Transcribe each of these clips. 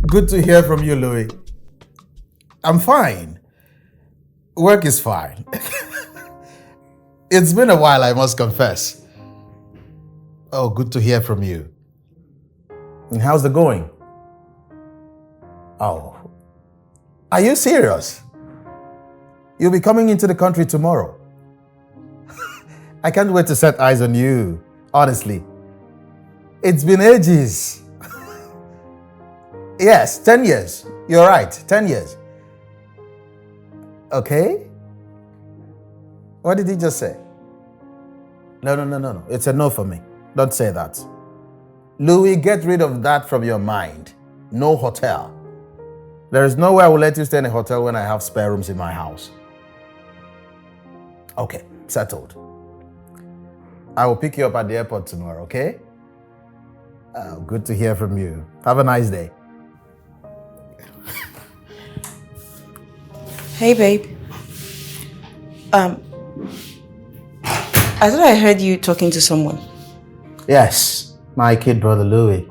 Good to hear from you, Louie. I'm fine. Work is fine. It's been a while, I must confess. Oh, good to hear from you. And how's it going? Oh, are you serious? You'll be coming into the country tomorrow. I can't wait to set eyes on you, honestly. It's been ages. Yes, 10 years. You're right, 10 years. Okay? What did he just say? No. It's a no for me. Don't say that. Louie, get rid of that from your mind. No hotel. There is no way I will let you stay in a hotel when I have spare rooms in my house. Okay, settled. I will pick you up at the airport tomorrow, okay? Good to hear from you. Have a nice day. Hey, babe. I thought I heard you talking to someone. Yes, my kid brother Louie.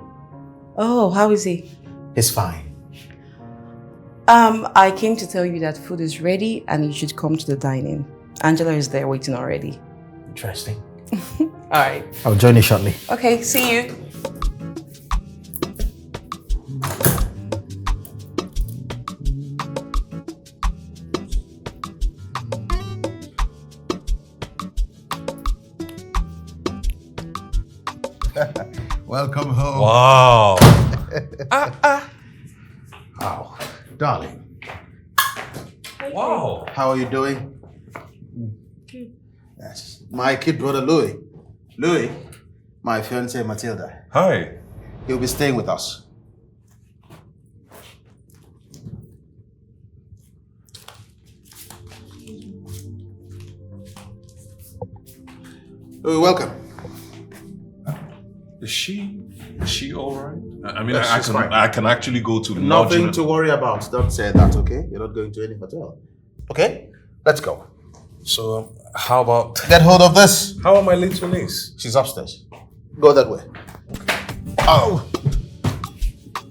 Oh, how is he? He's fine. I came to tell you that food is ready and you should come to the dining. Angela is there waiting already. Interesting. All right. I'll join you shortly. Okay, see you. Welcome home. Wow. Wow. Darling. Wow. How are you doing? Yes. My kid brother Louie. Louie, my fiancée Matilda. Hi. He'll be staying with us. Louie, welcome. Is she all right? I mean, Yes, she's fine. I can actually go to Nothing to worry about. Don't say that, okay? You're not going to any hotel. Okay? Let's go. So, how about... Get hold of this. How are my little niece? She's upstairs. Go that way. Oh!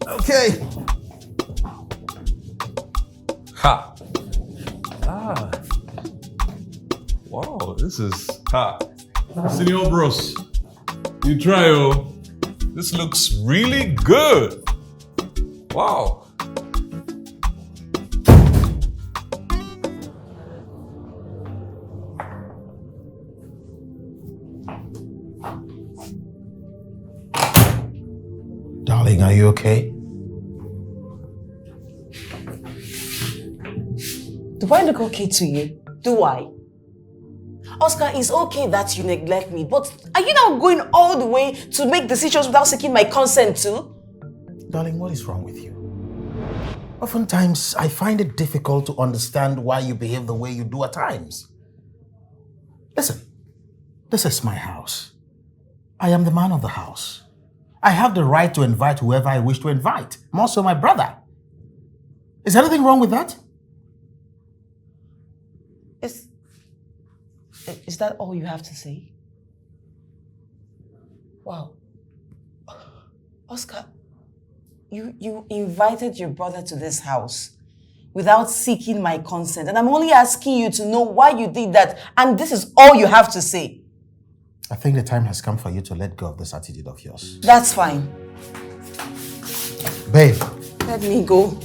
Okay. Ha! Ah. Wow, this is... Ha! Senor Bros, you try, oh. This looks really good. Wow. Darling, are you okay? Do I look okay to you? Do I? Oscar, it's okay that you neglect me, but are you now going all the way to make decisions without seeking my consent too? Darling, what is wrong with you? Oftentimes, I find it difficult to understand why you behave the way you do at times. Listen, this is my house. I am the man of the house. I have the right to invite whoever I wish to invite, more so my brother. Is anything wrong with that? Is that all you have to say? Wow. Oscar, you invited your brother to this house without seeking my consent, and I'm only asking you to know why you did that, and this is all you have to say. I think the time has come for you to let go of this attitude of yours. That's fine. Babe. Let me go.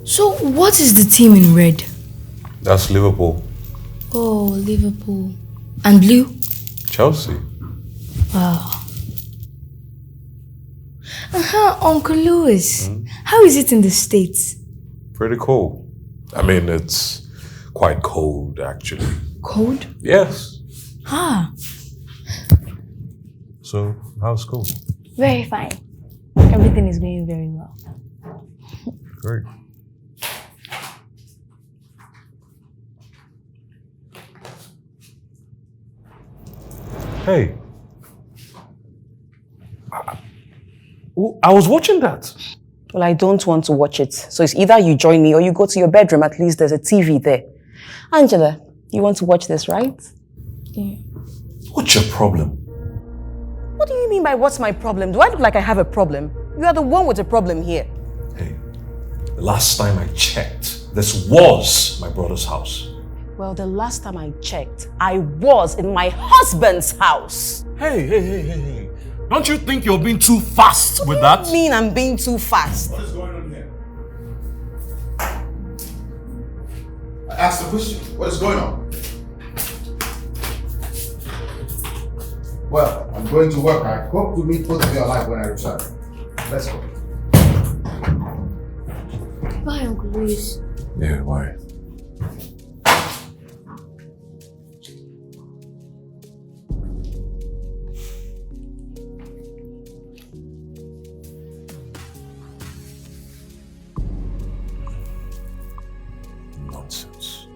So, what is the team in red? That's Liverpool. Oh, Liverpool. And blue? Chelsea. Wow. Uncle Louis. How is it in the States? Pretty cool. I mean, it's quite cold, actually. Cold? Yes. Ah. So, how's school? Very fine. Everything is going very well. Great. Hey. I was watching that. Well, I don't want to watch it. So it's either you join me or you go to your bedroom. At least there's a TV there. Angela, you want to watch this, right? Yeah. What's your problem? What do you mean by what's my problem? Do I look like I have a problem? You are the one with a problem here. Hey, the last time I checked, this was my brother's house. Well, the last time I checked, I was in my husband's house. Hey. Don't you think you're being too fast with that? What do you mean I'm being too fast? What is going on here? I asked the question. What is going on? Well, I'm going to work. I hope to meet both of you alive when I return. Let's go. Bye, Uncle Louie. Yeah, why? Nonsense.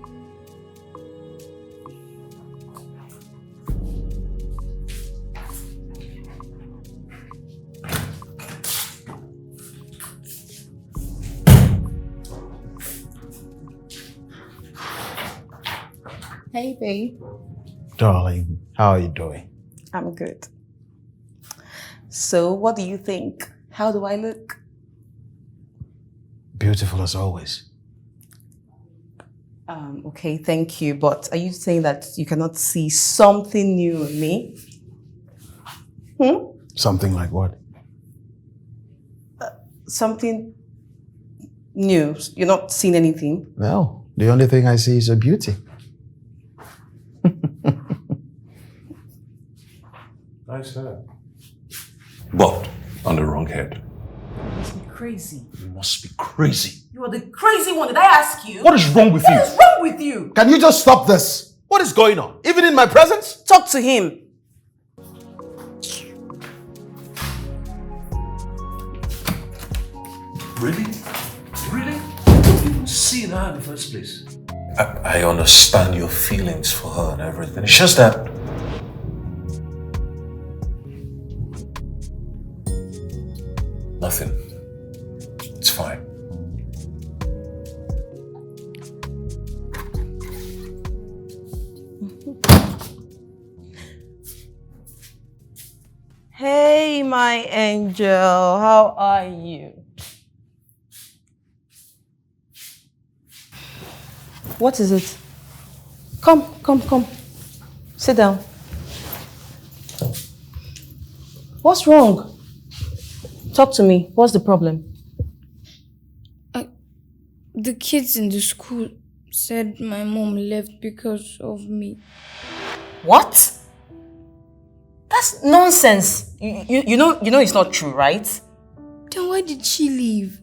Hey, babe. Darling, how are you doing? I'm good. So, what do you think? How do I look? Beautiful as always. Okay, thank you. But are you saying that you cannot see something new in me? Something like what? Something new. You're not seeing anything? No, the only thing I see is your beauty. Nice hair. But on the wrong head. You must be crazy. You must be crazy. You are the crazy one. Did I ask you? What is wrong with you? What is wrong with you? Can you just stop this? What is going on? Even in my presence? Talk to him. Really? Really? You don't even see her in the first place. I understand your feelings for her and everything. It's just that... Nothing. It's fine. Hey, my angel. How are you? What is it? Come. Sit down. What's wrong? Talk to me. What's the problem? The kids in the school said my mom left because of me. What? That's nonsense. You know it's not true, right? Then why did she leave?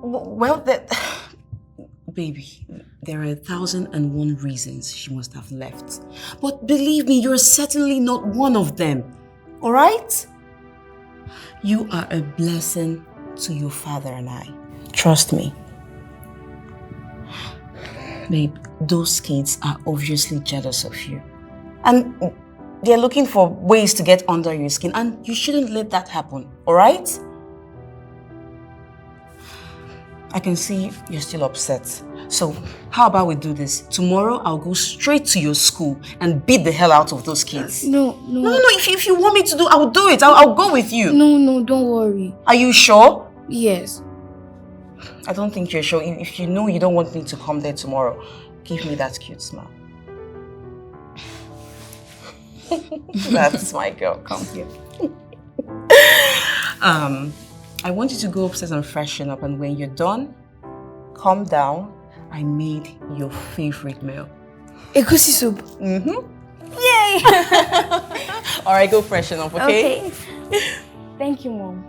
Well, baby, there are 1,001 reasons she must have left. But believe me, you're certainly not one of them. All right? You are a blessing to your father and I. Trust me. Babe, those kids are obviously jealous of you. And they're looking for ways to get under your skin, and you shouldn't let that happen, all right? I can see you're still upset. So, how about we do this? Tomorrow, I'll go straight to your school and beat the hell out of those kids. No. If you want me to do, I'll do it. I'll go with you. No, don't worry. Are you sure? Yes. I don't think you're sure. If you know you don't want me to come there tomorrow, give me that cute smile. That's my girl. Come here. I want you to go upstairs and freshen up, and when you're done, calm down. I made your favorite meal. Egusi soup. Yay! All right, go freshen up, okay? Thank you, Mom.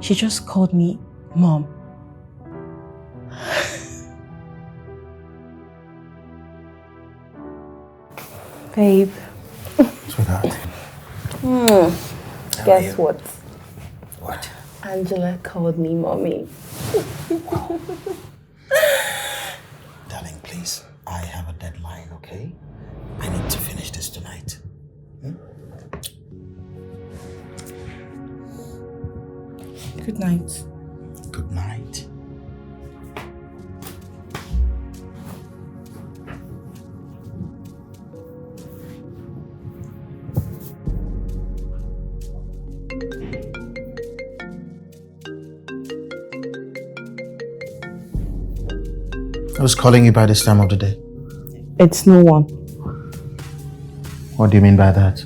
She just called me Mom. Babe. Sweetheart. Guess what? Angela called me mommy. Darling, please. I have a deadline, okay? I need to finish this tonight. Good night. Good night. Who's calling you by this time of the day? It's no one. What do you mean by that?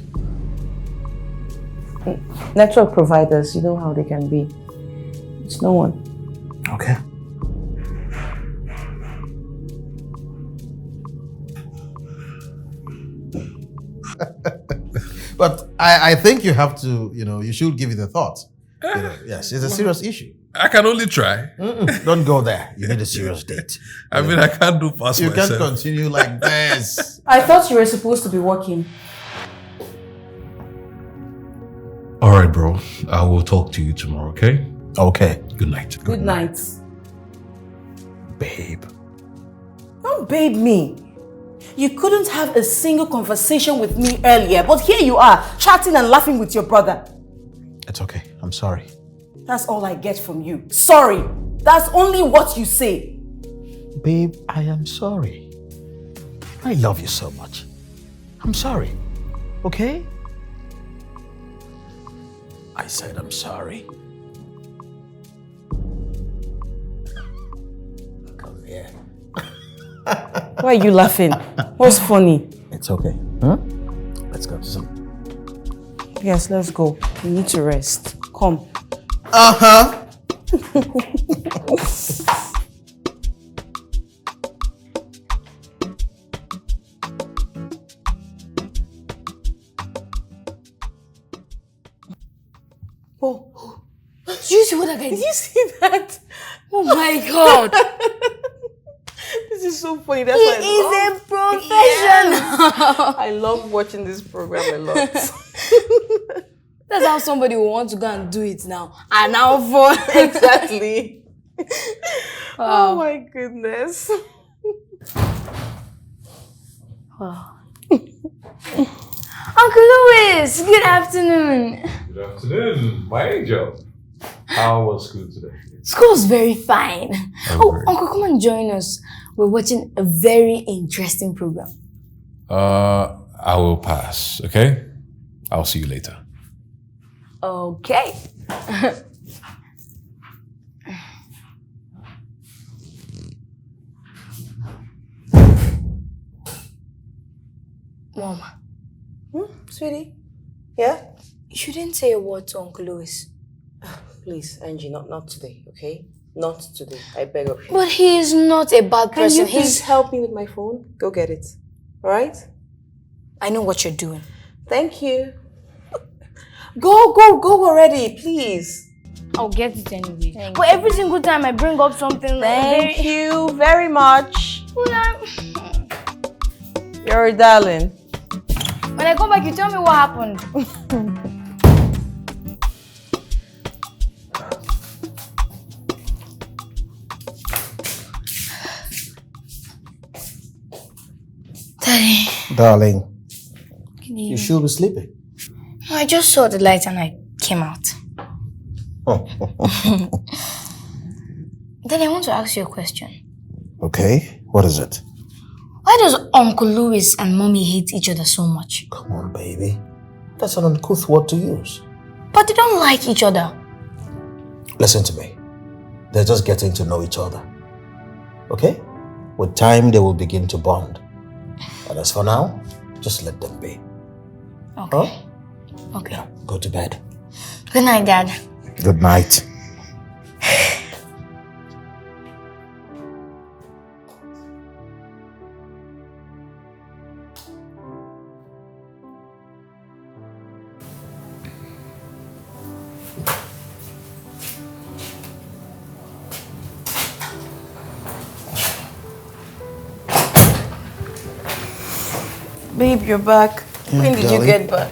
Network providers, you know how they can be. It's no one. Okay. But I think you have to, you should give it a thought. Yes, it's a serious issue. I can only try. Don't go there. You need a serious date. I mean, I can't do past You myself. can't continue like this. I thought you were supposed to be working. All right, bro. I will talk to you tomorrow, okay? Okay. Good night. Good night. Babe. Don't babe me. You couldn't have a single conversation with me earlier, but here you are, chatting and laughing with your brother. It's okay. I'm sorry. That's all I get from you. Sorry. That's only what you say. Babe, I am sorry. I love you so much. I'm sorry. Okay? I said I'm sorry. Come here. Why are you laughing? What's funny? It's okay. Huh? Let's go to some. Yes, let's go. We need to rest. Come. Uh-huh. Oh, Did you see what that guy did did? you see that? Oh my god! This is so funny. That's He why I is a professional! I love watching this program a lot. That's how somebody will want to go and do it now. And now for... Exactly. Oh my goodness. Wow. Uncle Louis, good afternoon. Good afternoon, my angel. How was school today? School's very fine. Very. Uncle, come and join us. We're watching a very interesting program. I will pass, okay? I'll see you later. Okay. Mama. Sweetie? Yeah? You shouldn't say a word to Uncle Louis. Please, Angie, not today, okay? Not today. I beg of you. But he is not a bad Can person. you please help me with my phone? Go get it. Alright? I know what you're doing. Thank you. Go already, please. I'll get it anyway. But every single time I bring up something Thank you very much. you. You're a darling. When I come back, you tell me what happened. Daddy, Darling, can you should be sleeping. I just saw the light and I came out. Daddy, I want to ask you a question. Okay, what is it? Why does Uncle Louis and Mommy hate each other so much? Come on, baby. That's an uncouth word to use. But they don't like each other. Listen to me. They're just getting to know each other. Okay? With time, they will begin to bond. But as for now, just let them be. Okay. Huh? Okay. Yeah, go to bed. Good night, Dad. Good night. Babe, you're back. When did you darling. get back?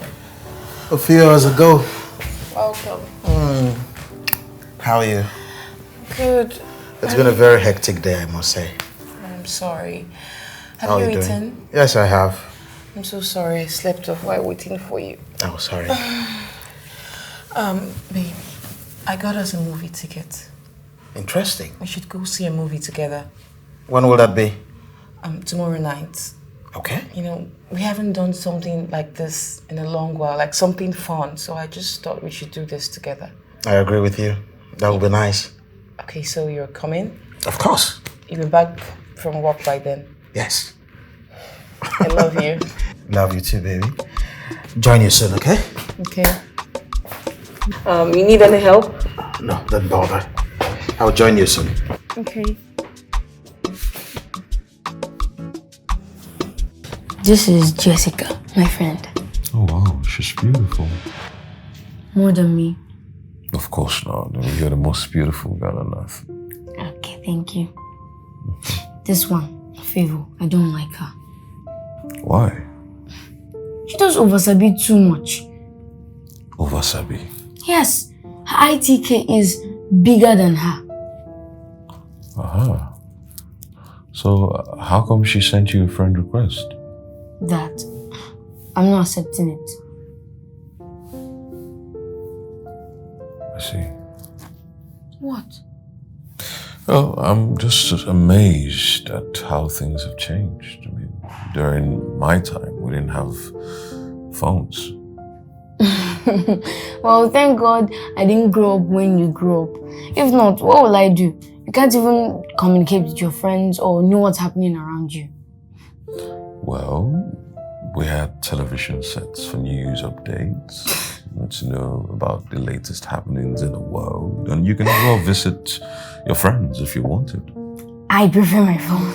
A few hours ago. Welcome. How are you? Good. It's been a very hectic day, I must say. I'm sorry. How Have are you you eaten? doing? Yes, I have. I'm so sorry. I slept off while waiting for you. Oh, sorry. Babe, I got us a movie ticket. Interesting. We should go see a movie together. When will that be? Tomorrow night. Okay. You know, we haven't done something like this in a long while, like something fun. So I just thought we should do this together. I agree with you. That would be nice. Okay, so you're coming? Of course. You'll be back from work by then? Yes. I love you. Love you too, baby. Join you soon, okay? Okay. You need any help? No, don't bother. I'll join you soon. Okay. This is Jessica, my friend. Oh wow, she's beautiful. More than me. Of course not. You're the most beautiful girl on earth. Okay, thank you. This one, a favor. I don't like her. Why? She does oversabi too much. Oversabi. Yes, her ITK is bigger than her. Aha. So, how come she sent you a friend request? That I'm not accepting it. I see. What? Well, I'm just amazed at how things have changed. I mean, during my time, we didn't have phones. Well, thank God I didn't grow up when you grew up. If not, what will I do? You can't even communicate with your friends or know what's happening around you. Well, we had television sets for news updates, to know about the latest happenings in the world, and you can as well visit your friends if you wanted. I prefer my phone.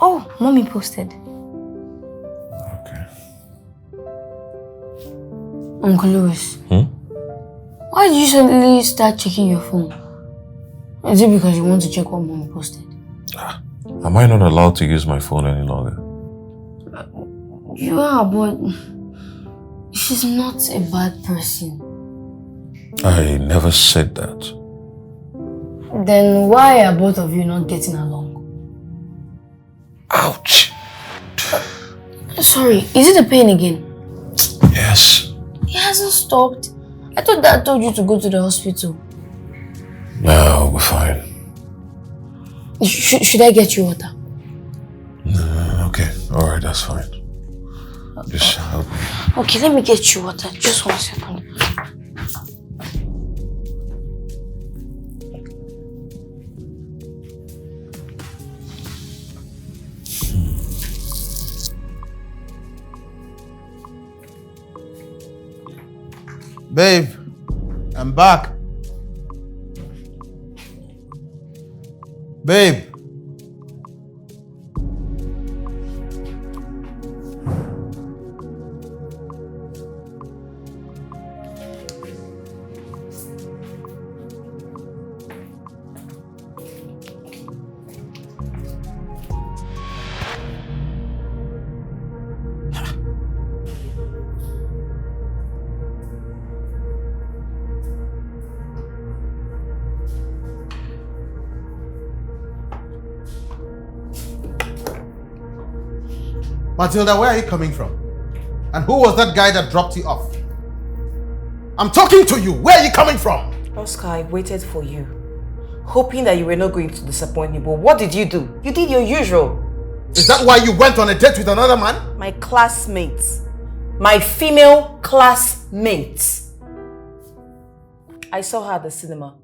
Oh, mommy posted. Okay. Uncle Louis. Why did you suddenly start checking your phone? Is it because you want to check what mommy posted? Am I not allowed to use my phone any longer? You are, but she's not a bad person. I never said that. Then why are both of you not getting along? Ouch! Sorry, is it a pain again? Yes. It hasn't stopped. I thought Dad told you to go to the hospital. No, we're fine. Should I get you water? Okay, alright, that's fine. Just help me. Okay, let me get you water. Just 1 second. Babe, I'm back. Babe. Matilda, where are you coming from? And who was that guy that dropped you off? I'm talking to you. Where are you coming from? Oscar, I waited for you, hoping that you were not going to disappoint me, but what did you do? You did your usual. Is that why you went on a date with another man? My classmates. My female classmates. I saw her at the cinema.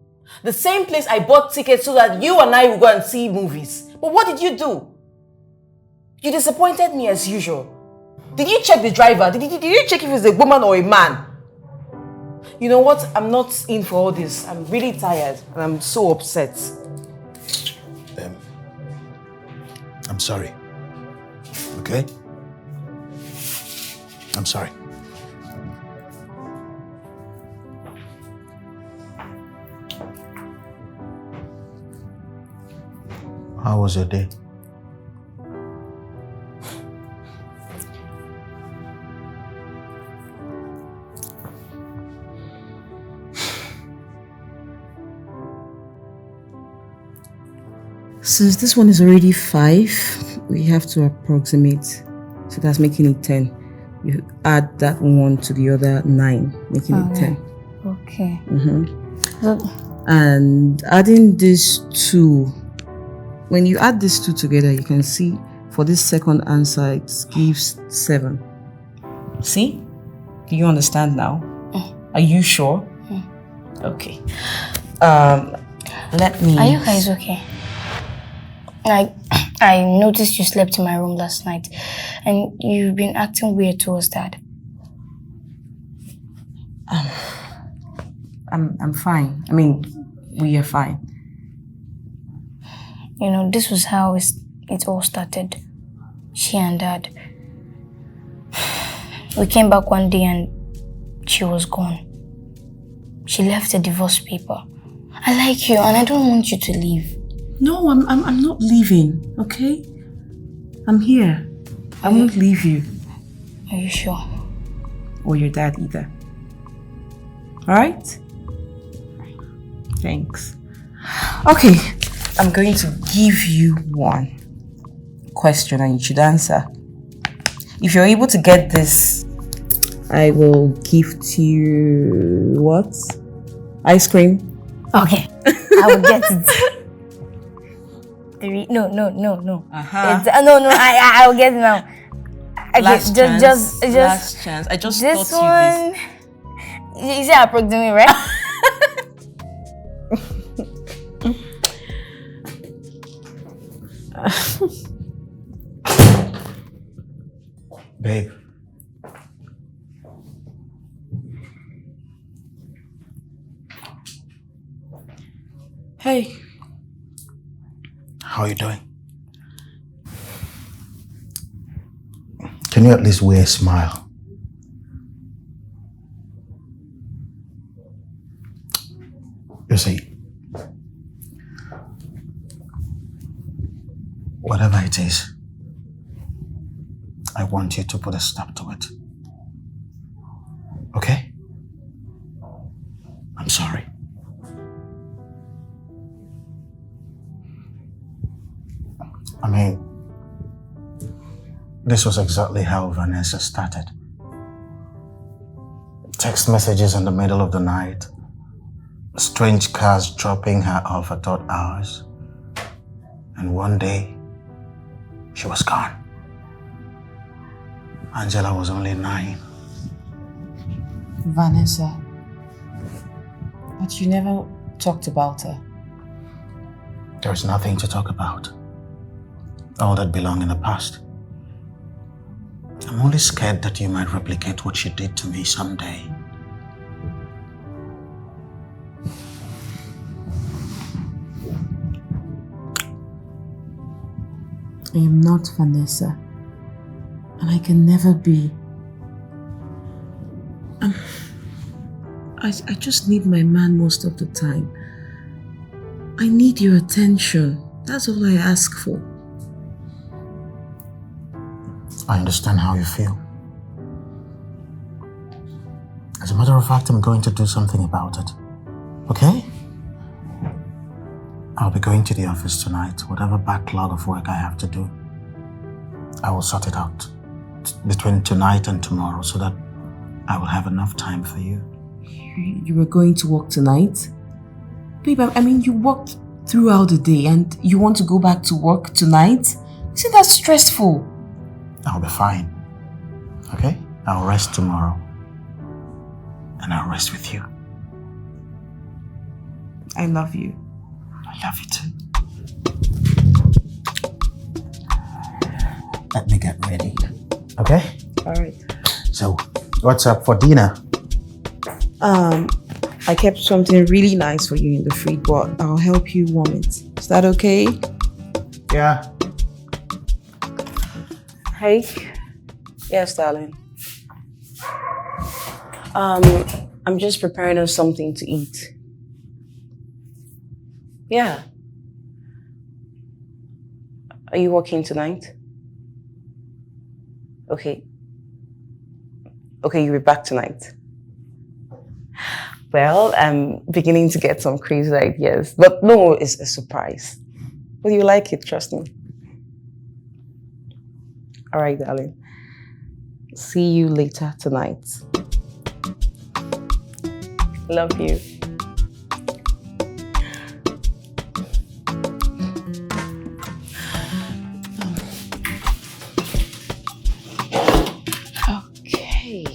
The same place I bought tickets so that you and I would go and see movies. But what did you do? You disappointed me as usual. Did you check the driver? Did you check if it's a woman or a man? You know what? I'm not in for all this. I'm really tired and I'm so upset. I'm sorry. Okay? I'm sorry. How was your day? Since this one is already 5, we have to approximate. So that's making it 10. You add that 1 to the other 9, making it 10. Okay. And adding these 2, when you add these 2 together, you can see for this second answer, it gives 7. See? Do you understand now? Are you sure? Okay. Let me... Are you guys okay? I noticed you slept in my room last night and you've been acting weird towards Dad. I'm fine. I mean, we are fine. You know, this was how it all started. She and Dad. We came back one day and she was gone. She left a divorce paper. I like you and I don't want you to leave. No, I'm not leaving, okay? I'm here. I won't leave you. Are you sure? Or your dad either. Alright? Thanks. Okay, I'm going to give you one question and you should answer. If you're able to get this, I will gift you what? Ice cream. Okay, I will get it. No. No, I will get it now. Okay, last chance. I just this taught you one. You say approximately, right? Babe. Hey. How are you doing? Can you at least wear a smile? You see, whatever it is, I want you to put a stop to it. Okay? I'm sorry. I mean, this was exactly how Vanessa started. Text messages in the middle of the night, strange cars dropping her off at odd hours, and one day, she was gone. Angela was only 9. Vanessa. But you never talked about her. There's nothing to talk about. All that belonged in the past. I'm only scared that you might replicate what she did to me someday. I am not Vanessa. And I can never be. I just need my man most of the time. I need your attention. That's all I ask for. I understand how you feel. As a matter of fact, I'm going to do something about it. Okay? I'll be going to the office tonight. Whatever backlog of work I have to do, I will sort it out between tonight and tomorrow so that I will have enough time for you. You were going to work tonight? Babe, I mean, you worked throughout the day and you want to go back to work tonight? Isn't that stressful? I'll be fine. Okay? I'll rest tomorrow. And I'll rest with you. I love you. I love you too. Let me get ready. Okay? Alright. So, what's up for dinner? I kept something really nice for you in the fridge, but I'll help you warm it. Is that okay? Yeah. Hey. Yes, darling. I'm just preparing us something to eat. Yeah. Are you working tonight? Okay. Okay, you'll be back tonight. Well, I'm beginning to get some crazy ideas. But no, it's a surprise. Well, you like it, trust me. All right, darling. See you later tonight. Love you. Okay.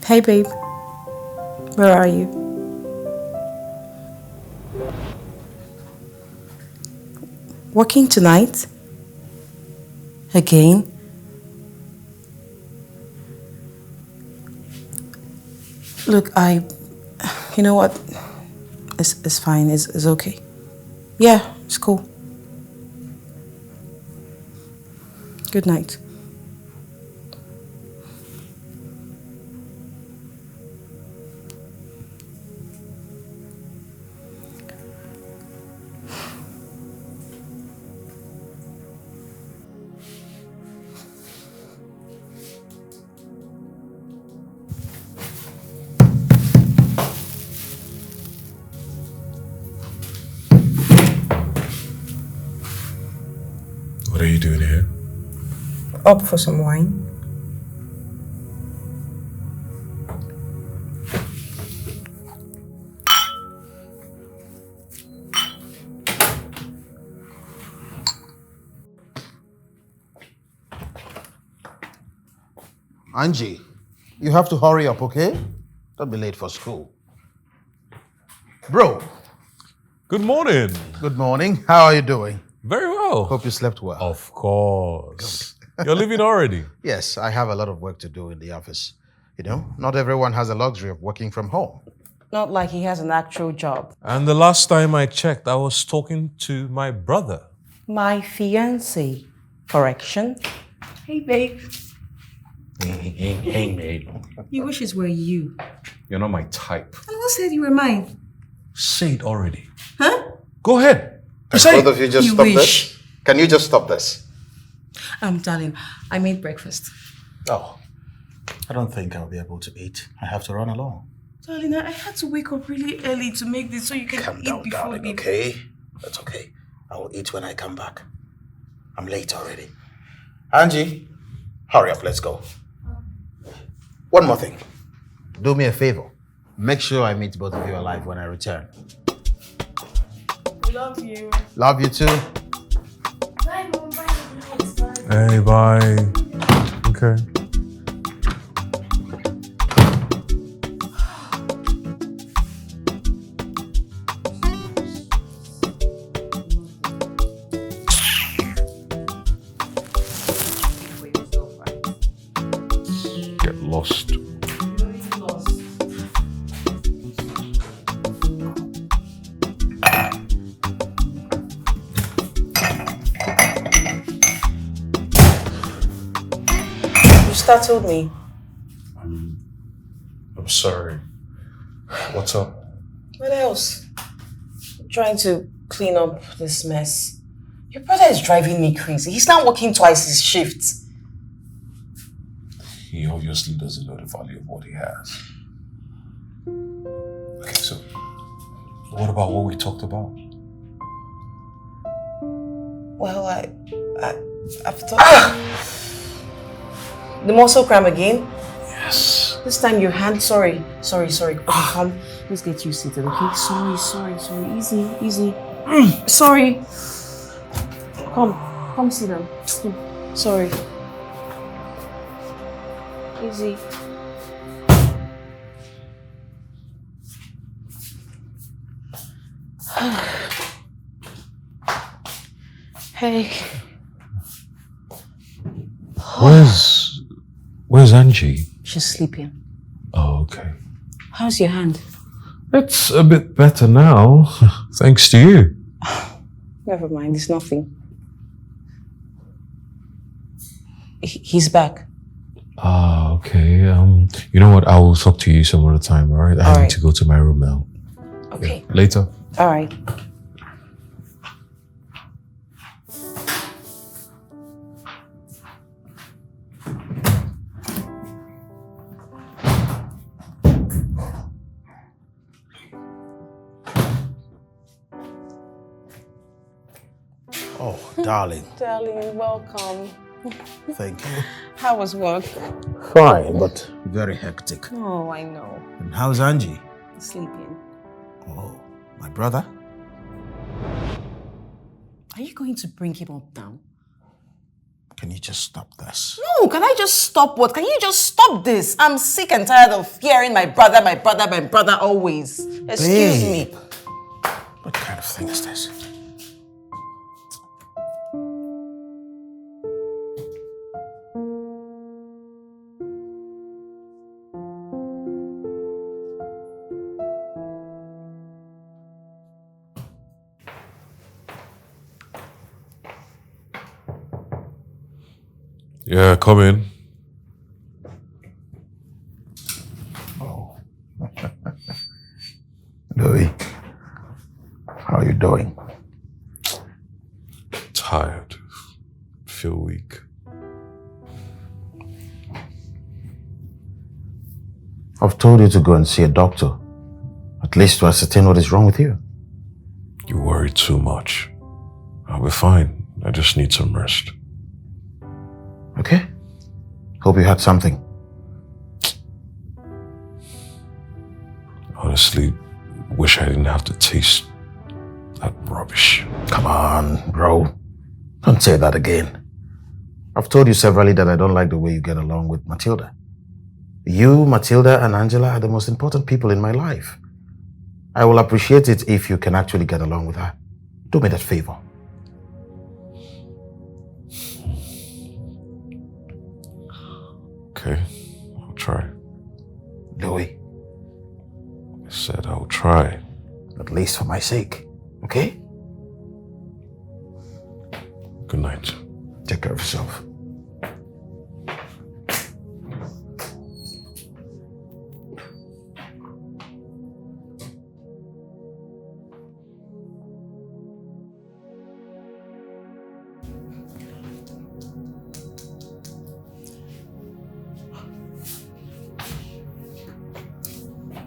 Hey, babe. Where are you? Working tonight? Again? Look, you know what? It's fine. It's okay. Yeah, it's cool. Good night. What are you doing here? Up for some wine? Angie, you have to hurry up, okay? Don't be late for school. Bro. Good morning. Good morning. How are you doing? Very well. Hope you slept well. Of course. You're leaving already? Yes, I have a lot of work to do in the office. You know, not everyone has the luxury of working from home. Not like he has an actual job. And the last time I checked, I was talking to my brother. My fiancé. Correction. Hey, babe. Hey, mate. Your wishes were you. You're not my type. And who said you were mine? Say it already. Huh? Go ahead. Can both of you just You stop wish. this? Can you just stop this? Darling, I made breakfast. Oh, I don't think I'll be able to eat. I have to run along. Darling, I had to wake up really early to make this so you can Calm eat down, before darling, we... okay? That's okay. I will eat when I come back. I'm late already. Angie, hurry up, let's go. One more thing. Do me a favor. Make sure I meet both of you alive when I return. Love you. Love you too. Bye, Mom. Bye. Hey, bye. Okay. Get lost. You startled me. I'm sorry. What's up? What else? I'm trying to clean up this mess. Your brother is driving me crazy. He's now working twice his shifts. He obviously doesn't know the value of what he has. Okay, so what about what we talked about? Well, I've thought... The muscle cram again? Yes. This time your hand, sorry. Okay, come. Let's get you seated, okay? Sorry. Easy. Sorry. Come sit down. Sorry. Easy. Hey. Where's Angie? She's sleeping. Oh, okay. How's your hand? It's a bit better now, thanks to you. Never mind, it's nothing. He's back. Ah, okay. You know what? I will talk to you some other time, all right? I need to go to my room now. Okay. Yeah. Later. All right. Oh, darling. Darling, welcome. Thank you. How was work? Fine, but very hectic. Oh, I know. And how's Angie? Sleeping. Oh, my brother? Are you going to bring him up now? Can you just stop this? No, can I just stop what? Can you just stop this? I'm sick and tired of hearing my brother always. Excuse me. What kind of thing is this? Yeah, come in. Oh. Louie, how are you doing? Tired. Feel weak. I've told you to go and see a doctor. At least to ascertain what is wrong with you. You worry too much. I'll be fine. I just need some rest. Okay? Hope you had something. Honestly, wish I didn't have to taste that rubbish. Come on, bro. Don't say that again. I've told you severally that I don't like the way you get along with Matilda. You, Matilda, and Angela are the most important people in my life. I will appreciate it if you can actually get along with her. Do me that favor. Okay, I'll try. Louie, I said I'll try. at least for my sake, okay? Good night. Take care of yourself.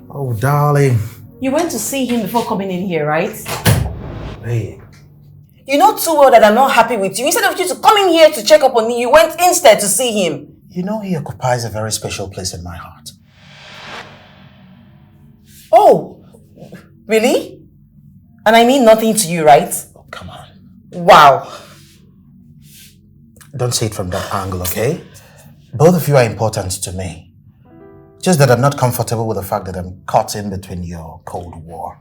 Oh, darling. You went to see him before coming in here, right? Hey. You know too well that I'm not happy with you. Instead of you to come in here to check up on me, you went instead to see him. You know he occupies a very special place in my heart. Oh, really? And I mean nothing to you, right? Oh, come on. Wow. Don't see it from that angle, okay? Both of you are important to me. Just that I'm not comfortable with the fact that I'm caught in between your Cold War.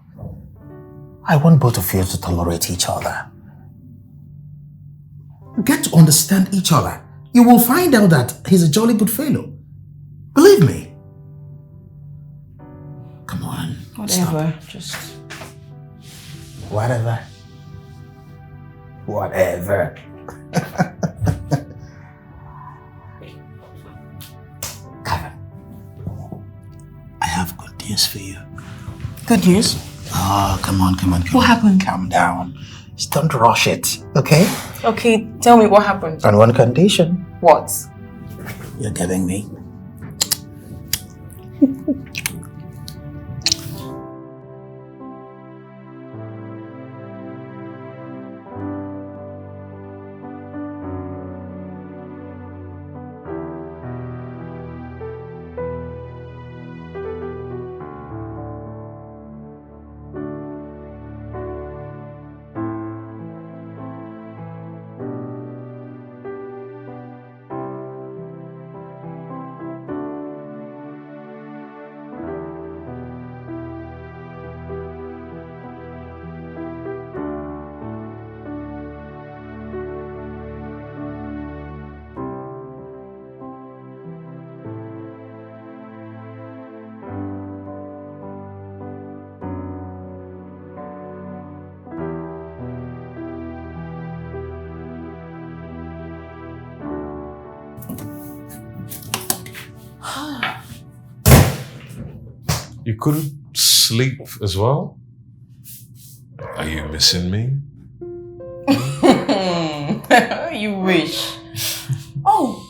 I want both of you to tolerate each other. Get to understand each other. You will find out that he's a jolly good fellow. Believe me. Come on. Whatever. Stop. Just... Whatever. Whatever. I have good news for you. Good news? Oh, come on. What happened? Calm down. Just don't rush it, okay? Okay, tell me what happened. On one condition. What? You're giving me. You couldn't sleep as well? Are you missing me? You wish. Oh,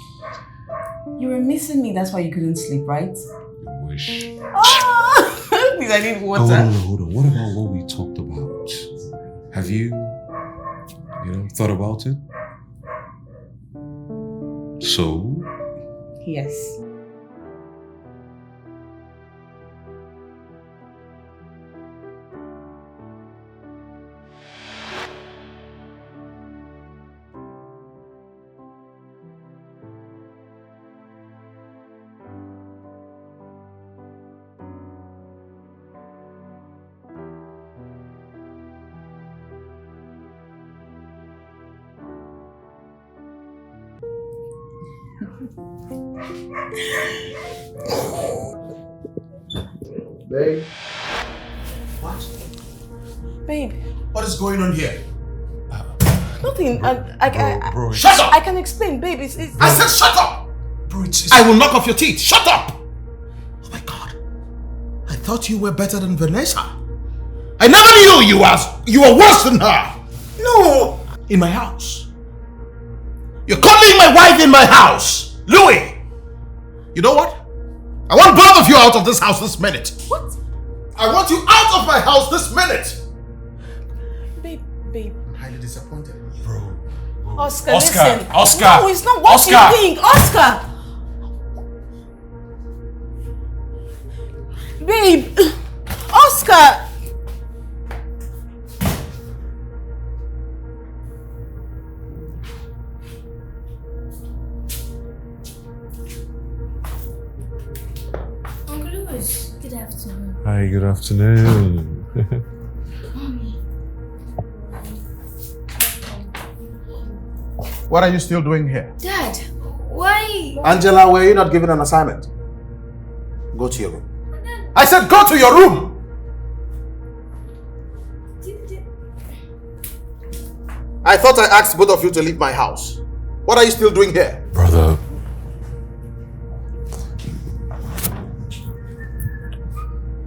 you were missing me. That's why you couldn't sleep, right? You wish. Oh, please, I need water. Hold on. What about what we talked about? Have you thought about it? So? Yes. Babe. What? Babe. What is going on here? Nothing. Bro, Shut up! I can explain, babe. It's I said shut up! Bro, it's I will knock off your teeth. Shut up! Oh my God. I thought you were better than Vanessa. I never knew you were worse than her. No. In my house. You're cuddling my wife in my house. Louie. You know what? I want both of you out of this house this minute. What? I want you out of my house this minute. Babe. I'm highly disappointed in you. Bro. Oscar, Oscar, listen. Oscar. No, it's not what Oscar. you think. Oscar. Babe. Oscar. Uncle Louis, good afternoon. Hi, good afternoon. What are you still doing here? Dad, why? Angela, were you not given an assignment? Go to your room. I said go to your room! I thought I asked both of you to leave my house. What are you still doing here? Brother.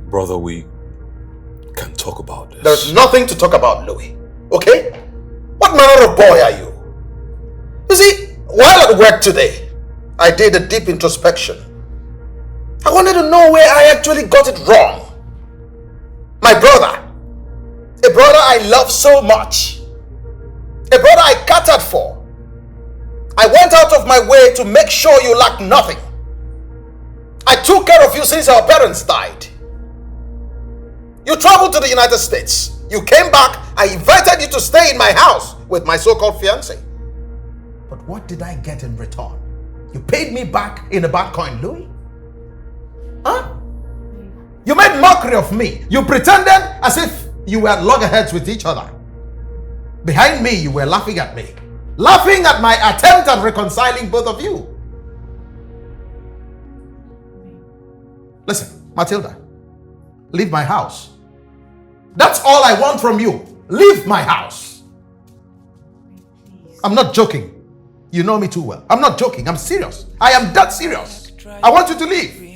Brother, we can talk about this. There's nothing to talk about, Louie. Okay? What manner of boy are you? You see, while at work today, I did a deep introspection. I wanted to know where I actually got it wrong. My brother, a brother I love so much, a brother I catered for. I went out of my way to make sure you lacked nothing. I took care of you since our parents died. You traveled to the United States. You came back. I invited you to stay in my house with my so-called fiancé. But what did I get in return? You paid me back in a bad coin, Louie? Huh? You made mockery of me. You pretended as if you were loggerheads with each other. Behind me, you were laughing at me. Laughing at my attempt at reconciling both of you. Listen, Matilda, leave my house. That's all I want from you. Leave my house. I'm not joking. You know me too well. I'm not joking. I'm serious. I am that serious. I want you to leave.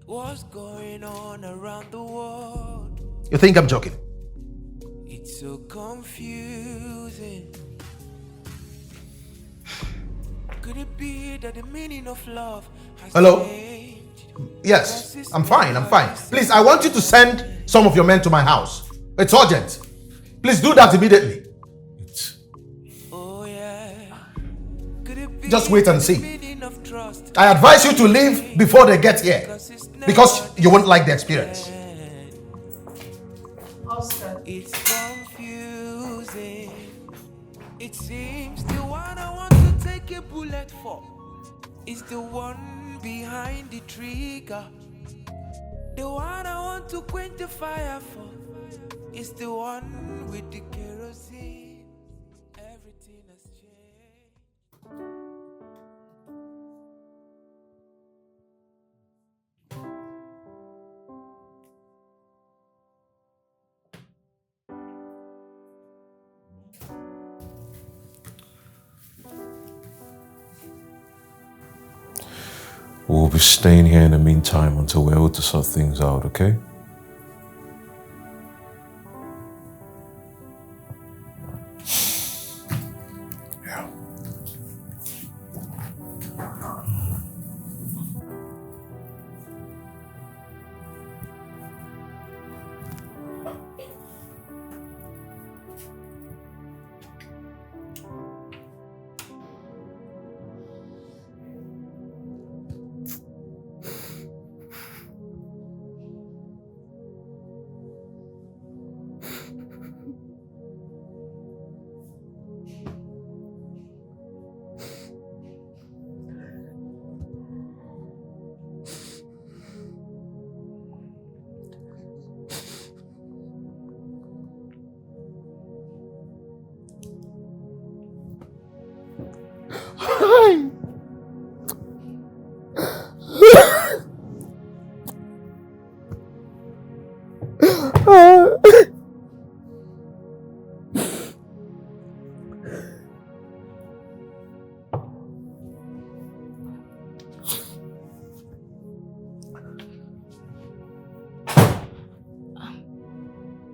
What's going on around the world? You think I'm joking? It's so confusing. Could it be that the meaning of love has Hello? changed? Yes, I'm fine. Please, I want you to send some of your men to my house. It's urgent. Please do that immediately. Oh yeah. Could it be Just wait and the see. meaning of trust? I advise you to leave before they get here, because you won't like the experience. Oscar. It's confusing. It seems the one I want to take a bullet for is the one behind the trigger. The one I want to quench the fire for is the one with the kerosene. Everything has changed. We'll be staying here in the meantime until we're able to sort things out, okay? Yeah.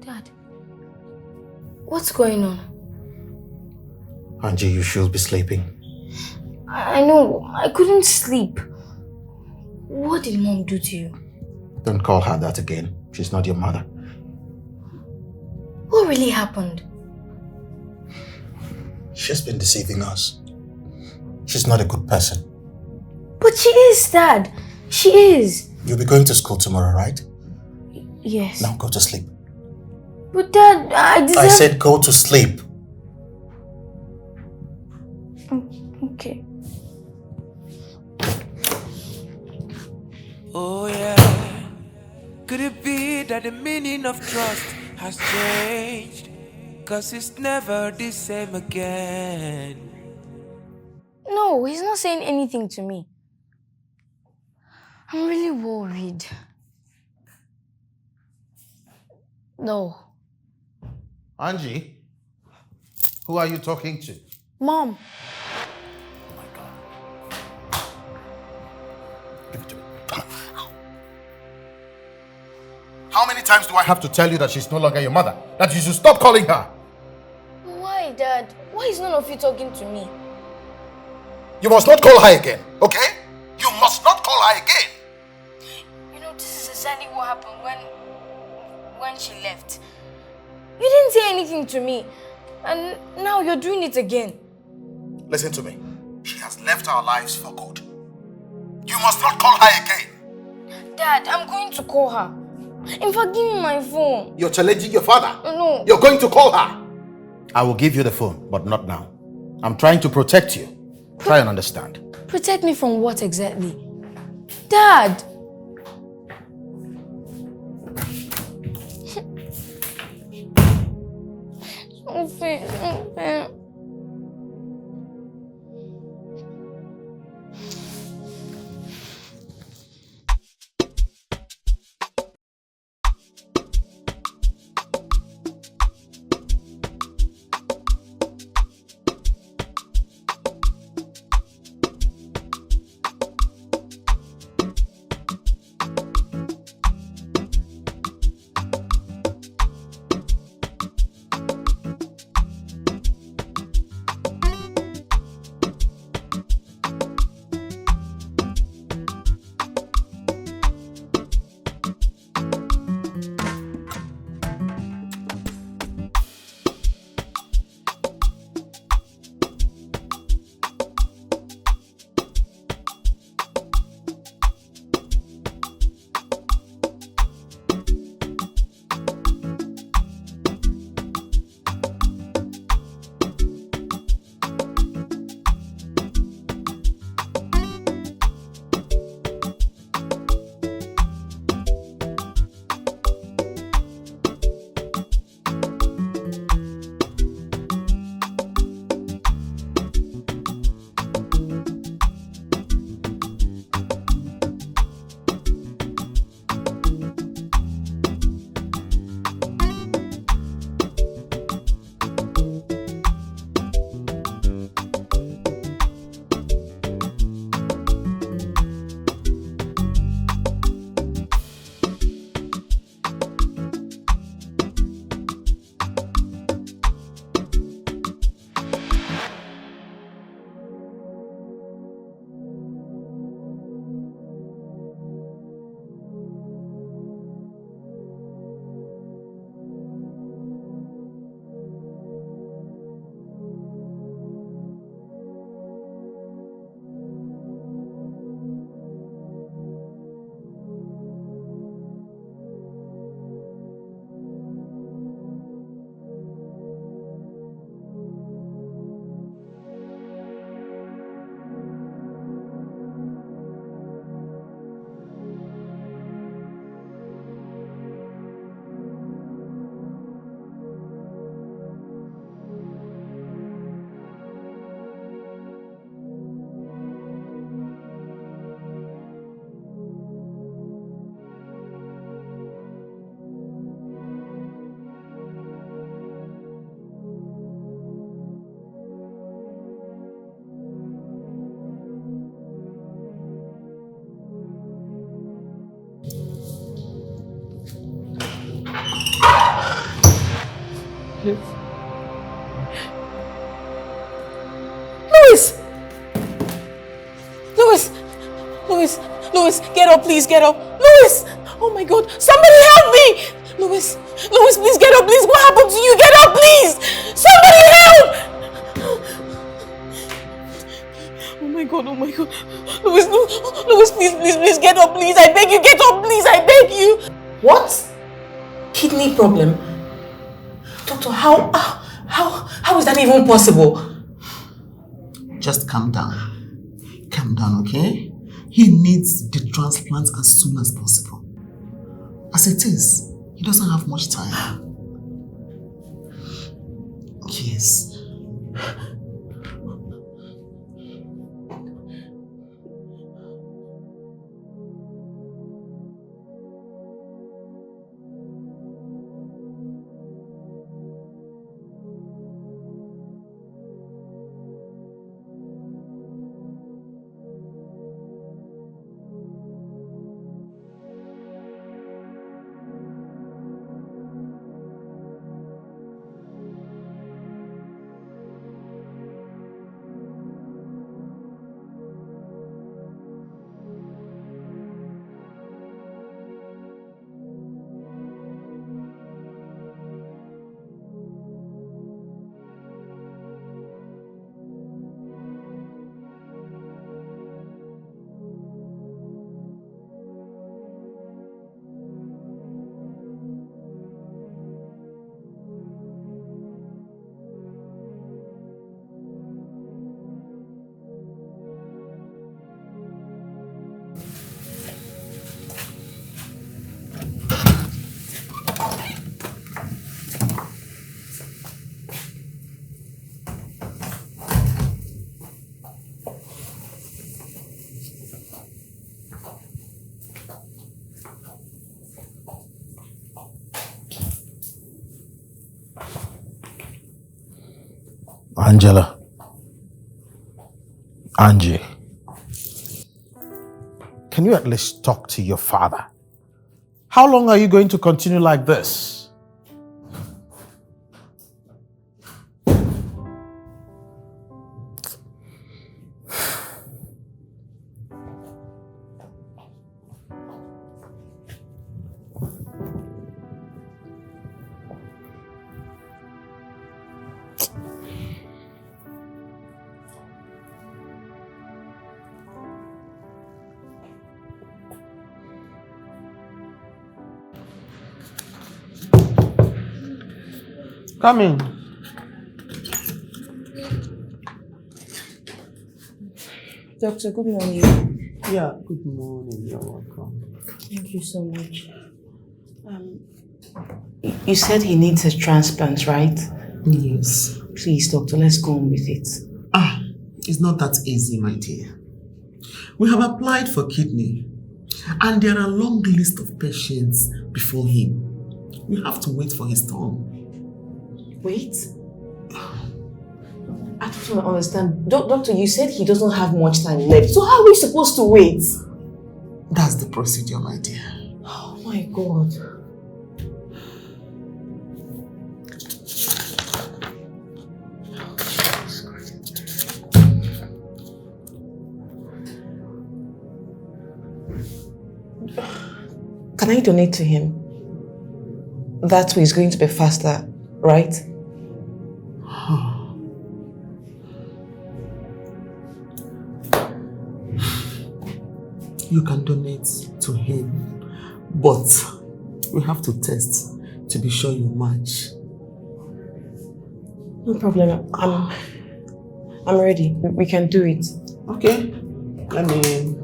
Dad, what's going on? Angie, you should be sleeping. I know, I couldn't sleep. What did Mom do to you? Don't call her that again. She's not your mother. What really happened? She's been deceiving us. She's not a good person. But she is, Dad. She is. You'll be going to school tomorrow, right? Yes. Now go to sleep. But Dad, I deserve... I said go to sleep. Okay. Oh yeah. Could it be that the meaning of trust has changed? 'Cause it's never the same again. No, he's not saying anything to me. I'm really worried. No. Angie, who are you talking to? Mom. Oh my God. Give it to me. How many times do I have to tell you that she's no longer your mother? That you should stop calling her? Why, Dad? Why is none of you talking to me? You must not call her again, okay? You must not call her again. You know, this is exactly what happened when she left. You didn't say anything to me, and now you're doing it again. Listen to me. She has left our lives for good. You must not call her again. Dad, I'm going to call her. In fact, give me my phone. You're challenging your father. No. You're going to call her. I will give you the phone, but not now. I'm trying to protect you. Try and understand. Protect me from what exactly? Dad! Not fair, not fair. Louis! Louis! Louis! Louis, get up, please, get up. Louis! Oh my God, somebody help me! Louis! Louis, please get up, please. What happened to you? Get up, please! Somebody help! Oh my God, oh my God. Louis, Louis, please, get up, please. I beg you, get up, please, I beg you. What? Kidney problem? Doctor, how is that even possible? Just calm down. Calm down, okay? He needs the transplant as soon as possible. As it is, he doesn't have much time. Yes. Angela. Angie. Can you at least talk to your father? How long are you going to continue like this? Come in. Doctor, good morning. Yeah, good morning. You're welcome. Thank you so much. You said he needs a transplant, right? Yes. Please, doctor, let's go on with it. It's not that easy, my dear. We have applied for kidney, and there are a long list of patients before him. We have to wait for his turn. Wait? I don't understand. Doctor, you said he doesn't have much time left. So how are we supposed to wait? That's the procedure, my dear. Oh my God. Can I donate to him? That way it's going to be faster, right? You can donate to him, but we have to test to be sure you match. No problem. I'm ready. We can do it. Okay. Let me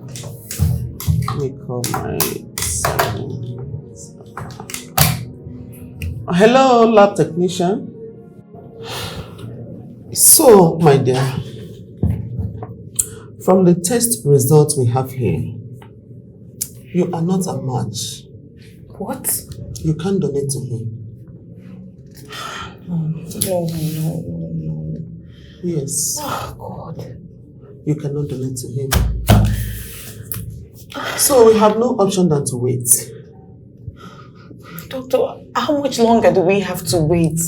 call my science. Hello, lab technician. So, my dear, from the test results we have here, you are not a match. What? You can't donate to him. No. Yes. Oh, God. You cannot donate to him. So we have no option than to wait. Doctor, how much longer do we have to wait?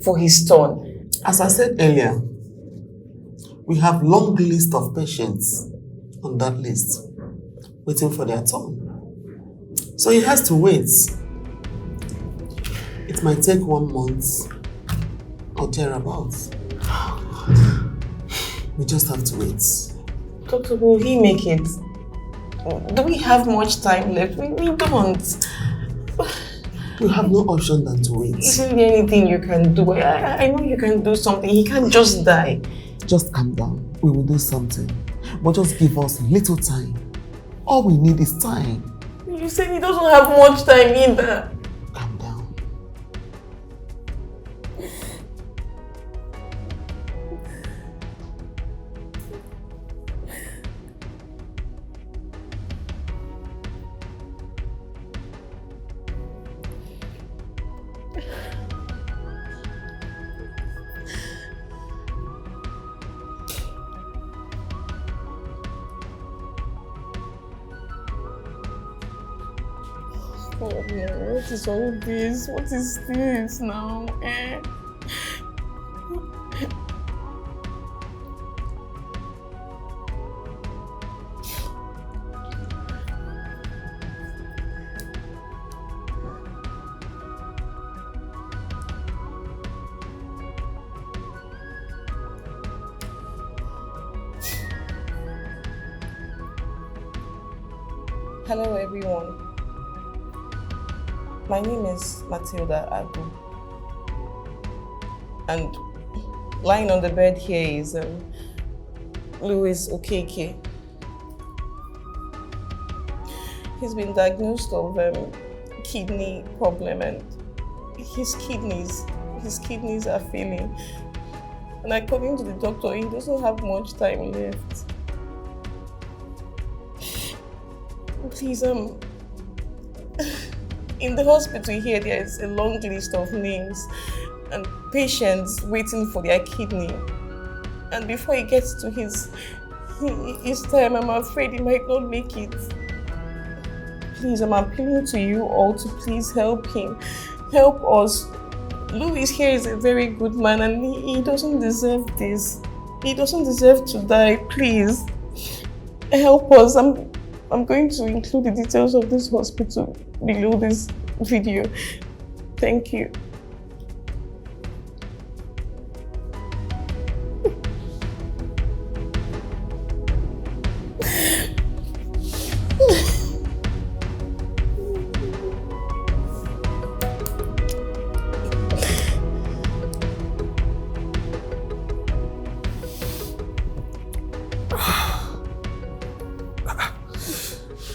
for his turn. As I said earlier, we have long list of patients on that list waiting for their turn. So he has to wait. It might take 1 month or thereabouts. We just have to wait. Doctor, will he make it? Do we have much time left? We don't. We have no option than to wait. Isn't there anything you can do? I know you can do something. He can't just die. Just calm down. We will do something. But just give us little time. All we need is time. You said he doesn't have much time either. Calm down. Oh no, what is all this? What is this now? Hello everyone. My name is Matilda Agu, and lying on the bed here is Louie Okonkwo. He's been diagnosed of kidney problem, and his kidneys are failing. And according to the doctor, he doesn't have much time left. Please, in the hospital here, there is a long list of names and patients waiting for their kidney. And before he gets to his time, I'm afraid he might not make it. Please, I'm appealing to you all to please help him. Help us. Louis here is a very good man, and he doesn't deserve this. He doesn't deserve to die. Please, help us. I'm going to include the details of this hospital below this video. Thank you.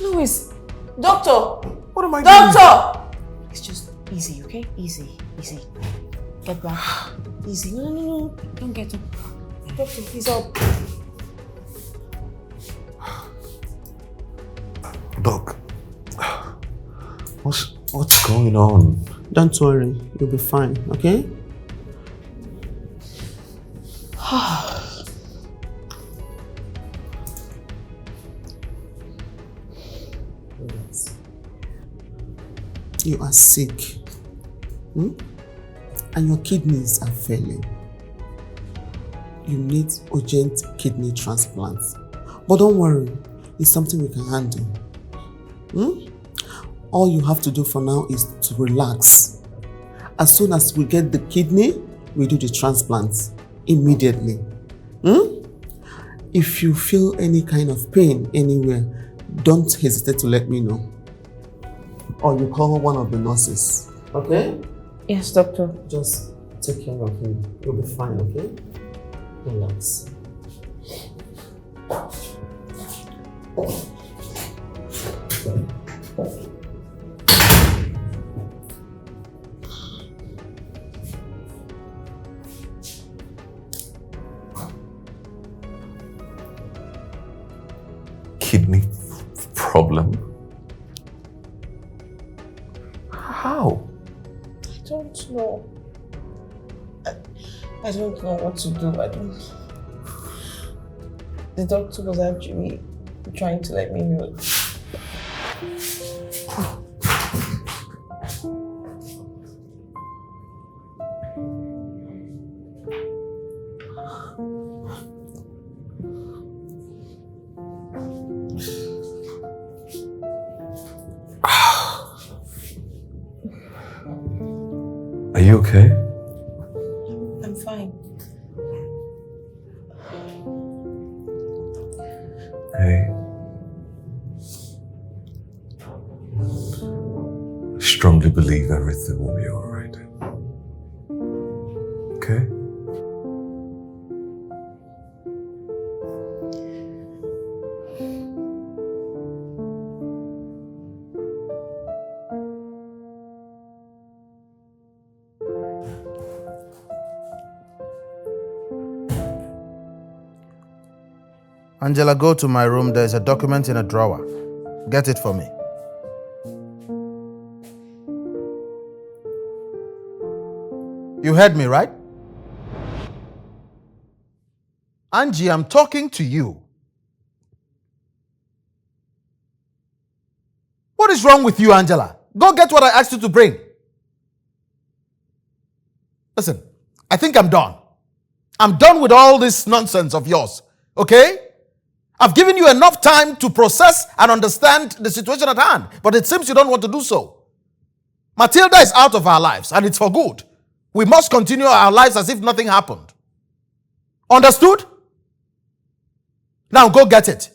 Louis, doctor! What am I doing? Doctor! It's just easy, okay? Easy. Get back. Easy. No. Don't get up. Doctor, he's up. Doc, what's going on? Don't worry, you'll be fine, okay? You are sick, and your kidneys are failing. You need urgent kidney transplant. But don't worry, it's something we can handle. All you have to do for now is to relax. As soon as we get the kidney, we do the transplant immediately. If you feel any kind of pain anywhere, don't hesitate to let me know. Or you call one of the nurses, okay? Yes, doctor. Just take care of him. You'll be fine, okay? Relax. Kidney problem? How? I don't know. I don't know what to do. The doctor was actually trying to let me know. Are you okay? I'm fine. Hey. I strongly believe everything will be alright. Okay? Angela, go to my room. There's a document in a drawer. Get it for me. You heard me, right? Angie, I'm talking to you. What is wrong with you, Angela? Go get what I asked you to bring. Listen, I think I'm done. I'm done with all this nonsense of yours, okay? I've given you enough time to process and understand the situation at hand, but it seems you don't want to do so. Matilda is out of our lives, and it's for good. We must continue our lives as if nothing happened. Understood? Now go get it.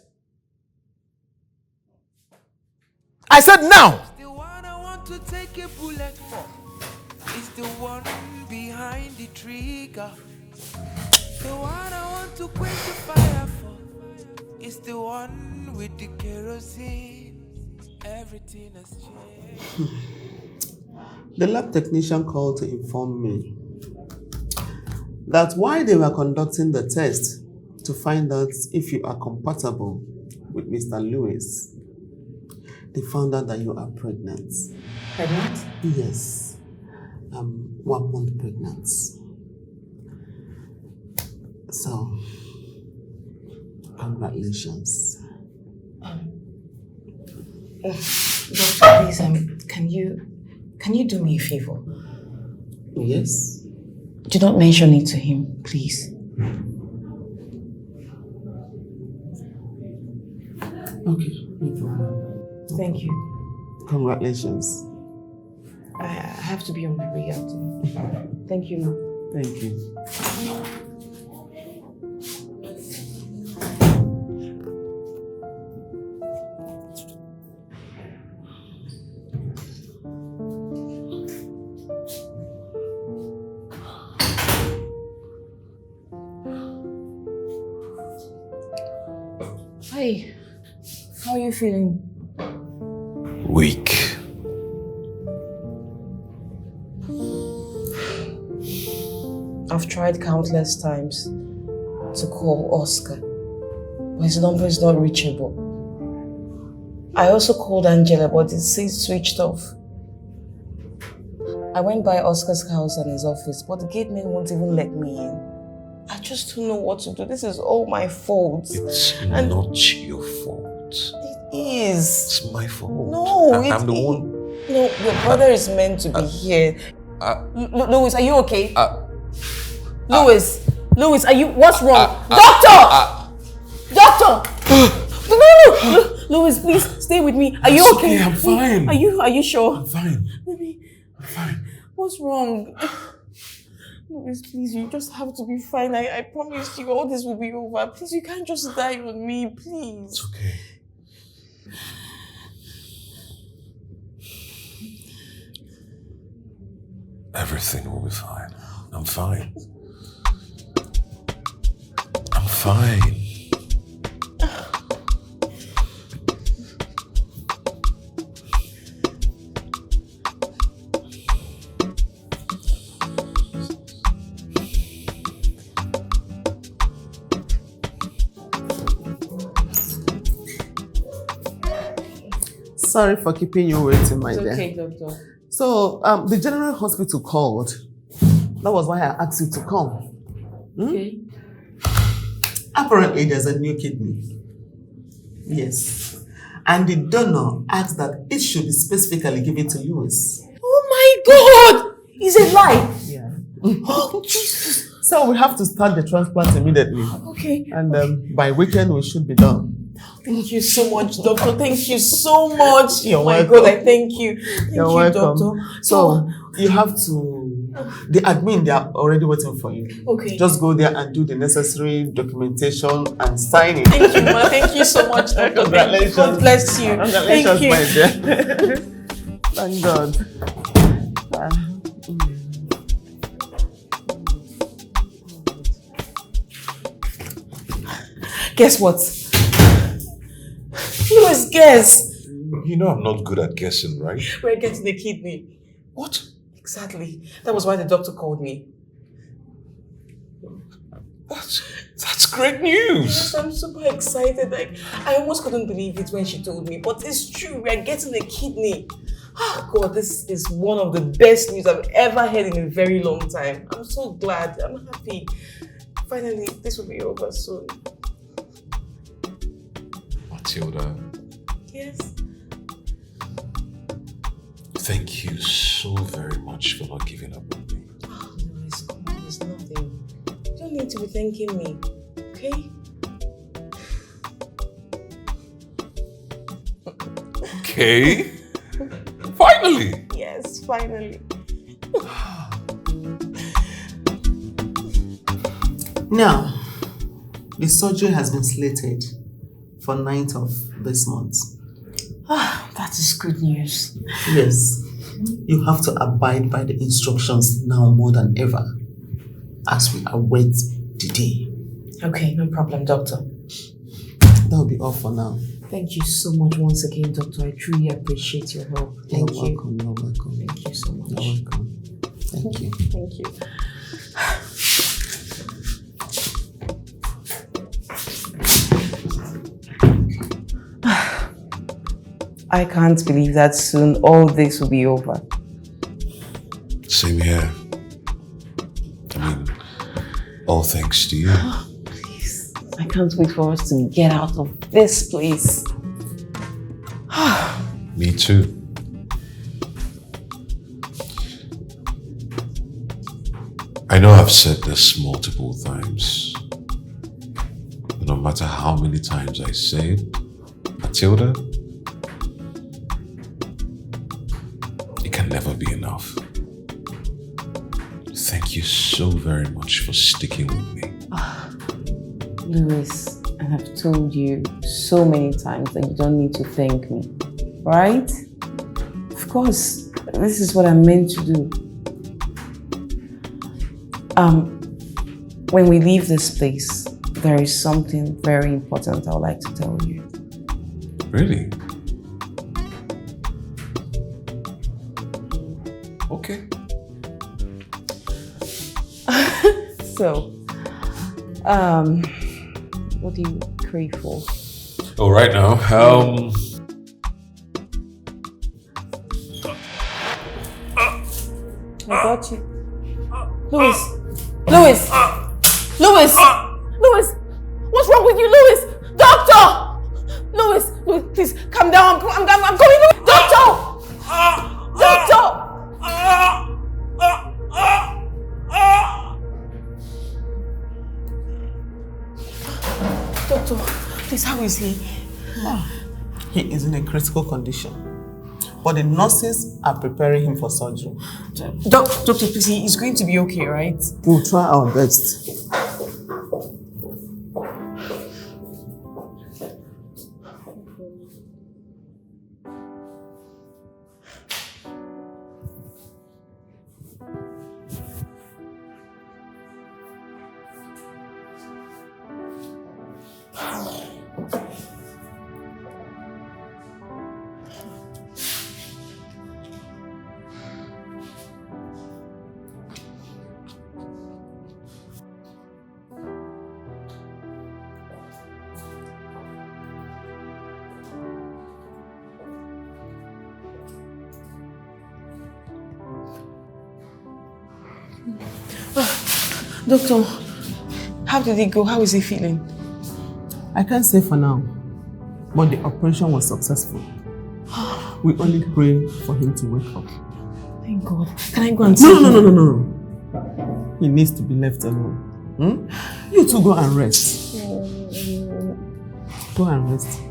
I said now. The one I want to take a bullet for is the one behind the trigger. The one I want to quench the fire for is the one with the kerosene. Everything has changed. The lab technician called to inform me that while they were conducting the test to find out if you are compatible with Mr. Louie, they found out that you are pregnant. Pregnant? Yes. 1 month pregnant. So, congratulations. Doctor, please, can you do me a favor? Yes. Do not mention it to him, please. Okay, no problem. Thank you. Congratulations. I have to be on my way out. Thank you, Ma. Thank you. Hi. How are you feeling? Weak. I've tried countless times to call Oscar, but his number is not reachable. I also called Angela, but it says switched off. I went by Oscar's house and his office, but the gate man won't even let me in. I just don't know what to do. This is all my fault. It's not your fault. It is. It's my fault. No, I'm the one. No, your brother is meant to be here. Louis, are you okay? Louis, are you? What's wrong? Doctor! Doctor! No! Louis, please stay with me. Are you okay? I'm fine. Are you sure? I'm fine. Baby, I'm fine. what's wrong? Louis, please, you just have to be fine. I promise you all this will be over. Please, you can't just die on me, please. It's okay. Everything will be fine. I'm fine. I'm fine. Sorry for keeping you waiting, my dear. It's okay, doctor. So, the general hospital called. That was why I asked you to come. Okay. Apparently, there's a new kidney. Yes. And the donor asked that it should be specifically given to Louis. Oh my God! He's alive! Yeah. Oh, Jesus! So we have to start the transplant immediately. Okay. And by weekend, we should be done. Thank you so much, doctor. Thank you so much. You're my welcome. God, I thank you. Thank You're you, welcome. doctor. So you have to The admin, they are already waiting for you. Okay. Just go there and do the necessary documentation and sign it. Thank you, ma. Thank you so much, Doctor. Congratulations. God bless you. Congratulations, Thank you. my dear. Thank God. Guess what? Louis, guess. You know I'm not good at guessing, right? We're getting a kidney. What? Exactly. That was why the doctor called me. That's great news. Yes, I'm super excited. Like, I almost couldn't believe it when she told me. But it's true, we are getting a kidney. Oh God, this is one of the best news I've ever heard in a very long time. I'm so glad. I'm happy. Finally, this will be over soon. Matilda. Yes. Thank you so very much for not giving up on me. Oh, Louis, come on, it's nothing. You don't need to be thanking me, okay? Okay. Finally. Yes, finally. Now, the surgery has been slated for 9th of this month. That is good news. Yes, you have to abide by the instructions now more than ever as we await the day. Okay, no problem, doctor. That will be all for now. Thank you so much once again, doctor. I truly appreciate your help. Thank you. Welcome, you're welcome. Thank you so much. You're welcome. Thank you. Thank you. I can't believe that soon all this will be over. Same here. I mean, all thanks to you. Please, I can't wait for us to get out of this place. Me too. I know I've said this multiple times, but no matter how many times I say it, Matilda, it can never be enough. Thank you so very much for sticking with me. Louis, I have told you so many times that you don't need to thank me, right? Of course, this is what I'm meant to do. When we leave this place, there is something very important I would like to tell you. Really? Okay. So, what do you crave for? Oh, right now, I got you. Louis! Louis! Louis! Louis! What's wrong with you, Louis? Doctor! Louis! Louis, please, calm down. I'm coming, Louis! Doctor! Doctor! Doctor, please, how is he? He is in a critical condition, but the nurses are preparing him for surgery. Doctor, please, he's going to be okay, right? We'll try our best. Doctor, how did he go? How is he feeling? I can't say for now, but the operation was successful. We only pray for him to wake up. Thank God. Can I go and see him? No. He needs to be left alone. You two go and rest. Go and rest.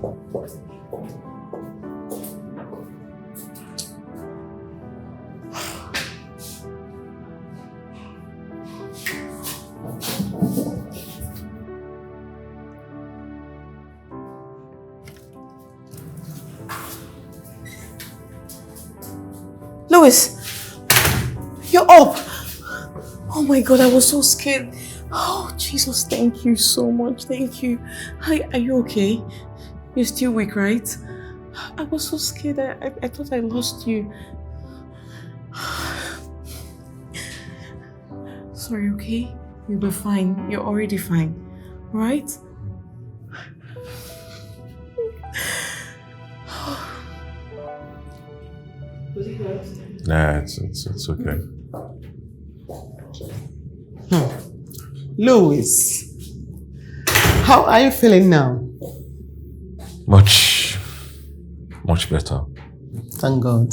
Louis, you're up. Oh my God, I was so scared. Oh, Jesus, thank you so much. Thank you. Hi, are you okay? You're still weak, right? I was so scared. I thought I lost you. Sorry, okay? You'll be fine. You're already fine. Right? Was it hurt? Nah, it's okay. Louis, how are you feeling now? Much better. Thank God.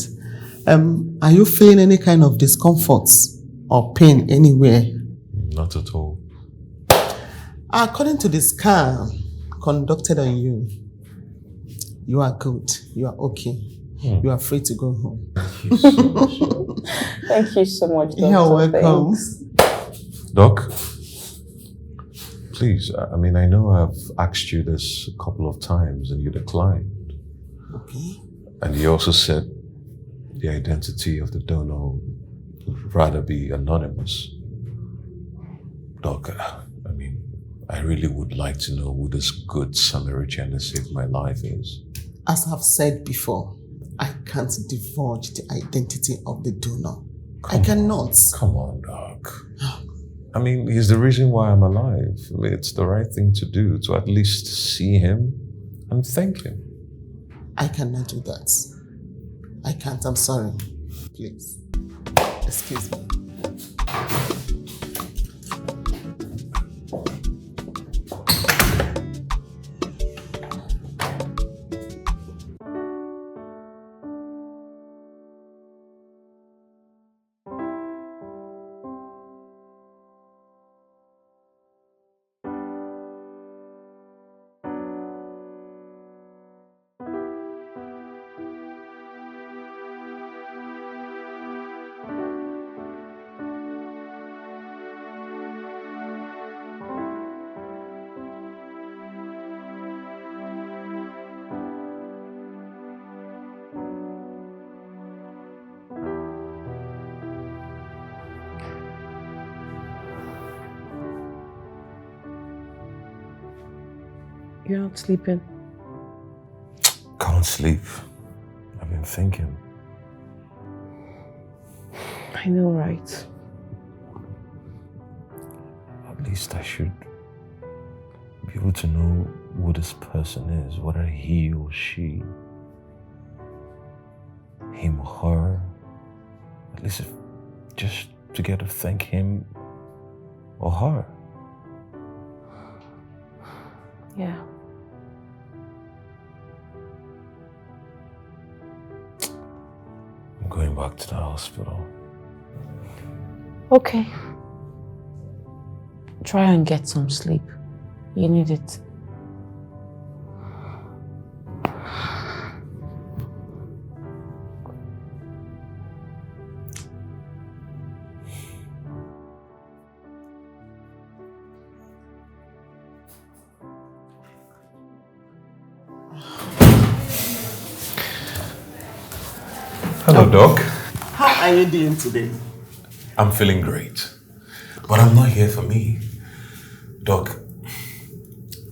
Are you feeling any kind of discomfort or pain anywhere? Not at all. According to the scan conducted on you, you are good. You are okay. You are free to go home. Thank you so much. Thank you so much, Doctor. You're welcome. Thanks. Doc, please, I mean, I know I've asked you this a couple of times and you declined. Okay. And you also said the identity of the donor would rather be anonymous. Doc, I mean, I really would like to know who this good Samaritan that saved my life is. As I've said before, I can't divulge the identity of the donor. I cannot. Come on, Doc. I mean, he's the reason why I'm alive. I mean, it's the right thing to do, to at least see him and thank him. I cannot do that. I can't. I'm sorry. Please. Excuse me. You're not sleeping. Can't sleep. I've been thinking. I know, right? At least I should be able to know who this person is, whether he or she, him or her. At least just to get to thank him or her. Yeah. I'm going back to the hospital. Okay. Try and get some sleep. You need it. Hello, Doc. How are you doing today? I'm feeling great. But I'm not here for me. Doc,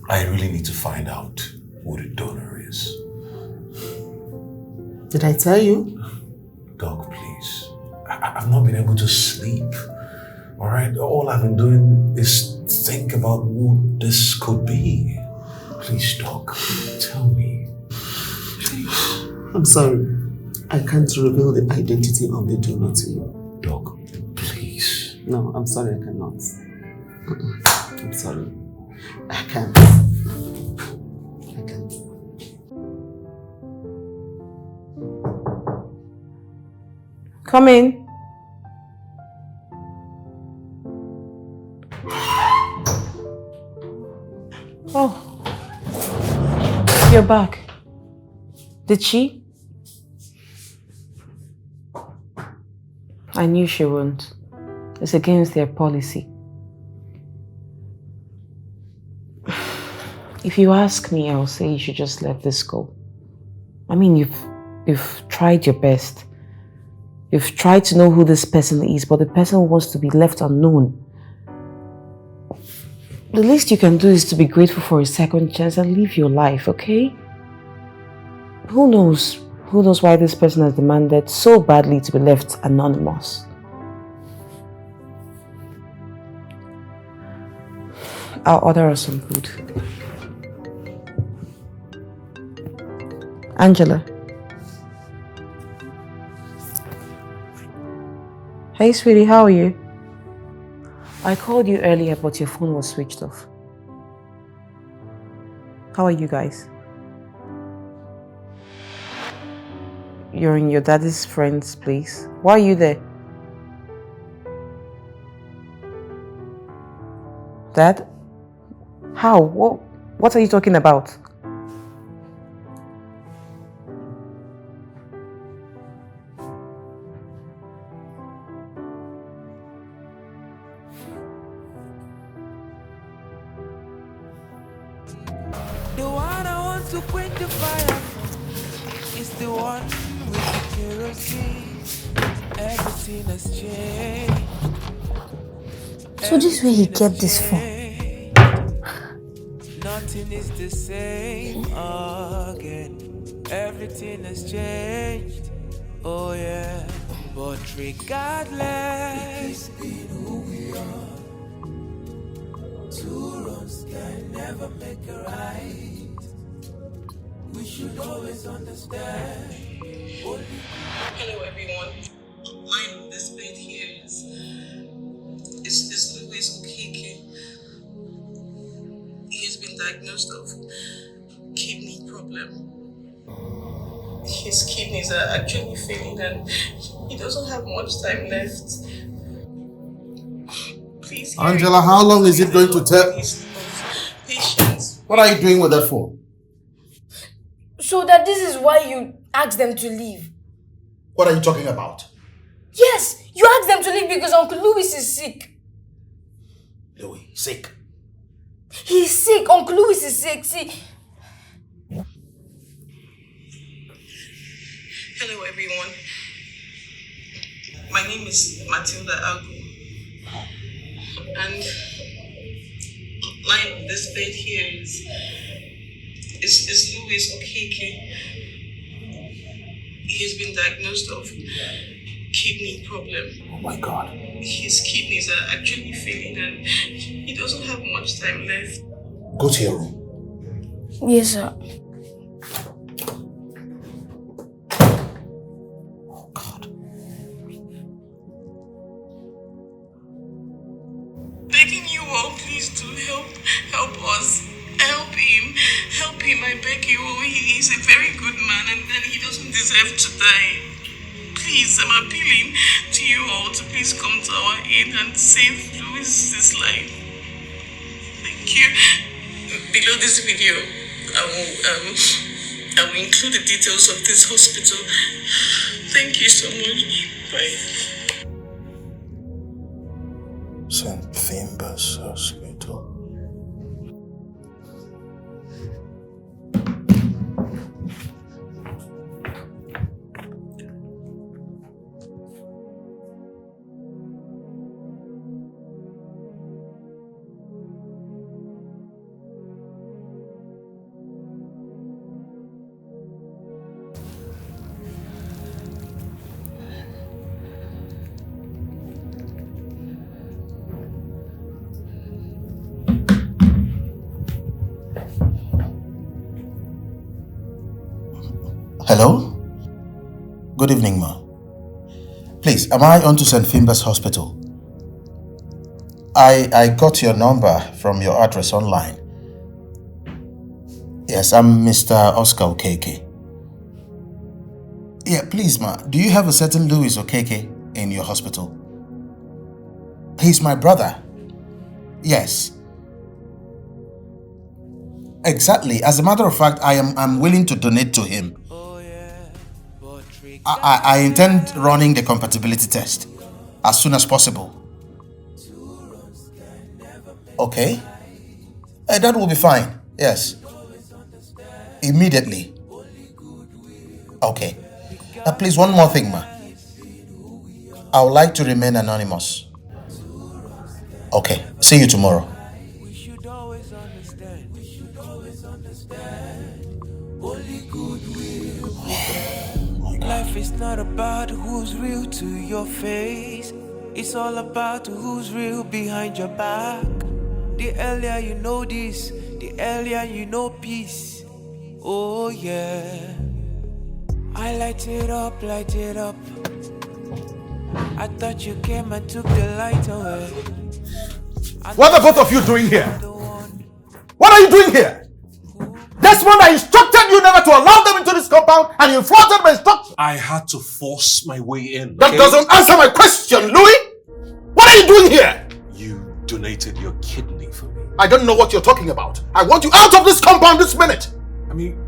I really need to find out who the donor is. Did I tell you? Doc, please. I've not been able to sleep. All right? All I've been doing is think about who this could be. Please, Doc, tell me. Please. I'm sorry. I can't reveal the identity of the donor to you. Doc, please. No, I'm sorry, I cannot. I'm sorry. I can't. I can't. Come in. Oh, you're back. Did she? I knew she wouldn't. It's against their policy. If you ask me, I'll say you should just let this go. I mean, you've tried your best. You've tried to know who this person is, but the person wants to be left unknown. The least you can do is to be grateful for a second chance and live your life, okay? Who knows? Who knows why this person has demanded so badly to be left anonymous? I'll order us some food. Angela. Hey sweetie, how are you? I called you earlier, but your phone was switched off. How are you guys? You're in your daddy's friend's place. Why are you there? Dad? How? What are you talking about? The one I want to quench the fire is the one with the kerosene. Everything has changed. So this way he kept this phone. Nothing is the same again. Everything has changed. Oh yeah. But regardless, being who we are, two wrongs can never make a right. We should always understand. Hello everyone. Line of this bed here is Louie Okonkwo. He has been diagnosed of kidney problem. His kidneys are actually failing and he doesn't have much time left. Please, Angela, how long is it going to take? Patience. What are you doing with that phone? So that this is why you asked them to leave. What are you talking about? Yes, you asked them to leave because Uncle Louis is sick. Louie, sick. He's sick. Uncle Louis is sick. See. Hello everyone. My name is Matilda Agu. And line of this bed here is Louie Okonkwo. He's been diagnosed of kidney problem. Oh my God. His kidneys are actually failing and he doesn't have much time left. Go to your room. Yes, sir. Oh God. Begging you all please to help us. Help him, I beg you. He is a very good man and he doesn't deserve to die. Please, I'm appealing to you all to please come to our aid and save Louis's life. Thank you. Below this video, I will include the details of this hospital. Thank you so much. Bye. St. Finbar's Hospital. Hello? Good evening, ma. Please, am I on to St. Finbar's Hospital? I got your number from your address online. Yes, I'm Mr. Oscar Okeke. Yeah, please, ma, do you have a certain Louis Okeke in your hospital? He's my brother. Yes. Exactly. As a matter of fact, I'm willing to donate to him. I intend running the compatibility test as soon as possible. Okay? That will be fine. Yes. Immediately. Okay. Please, one more thing, ma. I would like to remain anonymous. Okay, see you tomorrow. We should always understand. Only goodwill. Life is not about who's real to your face. It's all about who's real behind your back. The earlier you know this, the earlier you know peace. Oh yeah. I light it up, light it up. I thought you came and took the light away. What are both of you doing here? What are you doing here? Desmond, I instructed you never to allow them into this compound, and you thwarted my instructions. I had to force my way in. That doesn't answer my question, Louie. What are you doing here? You donated your kidney for me. I don't know what you're talking about. I want you out of this compound this minute. I mean,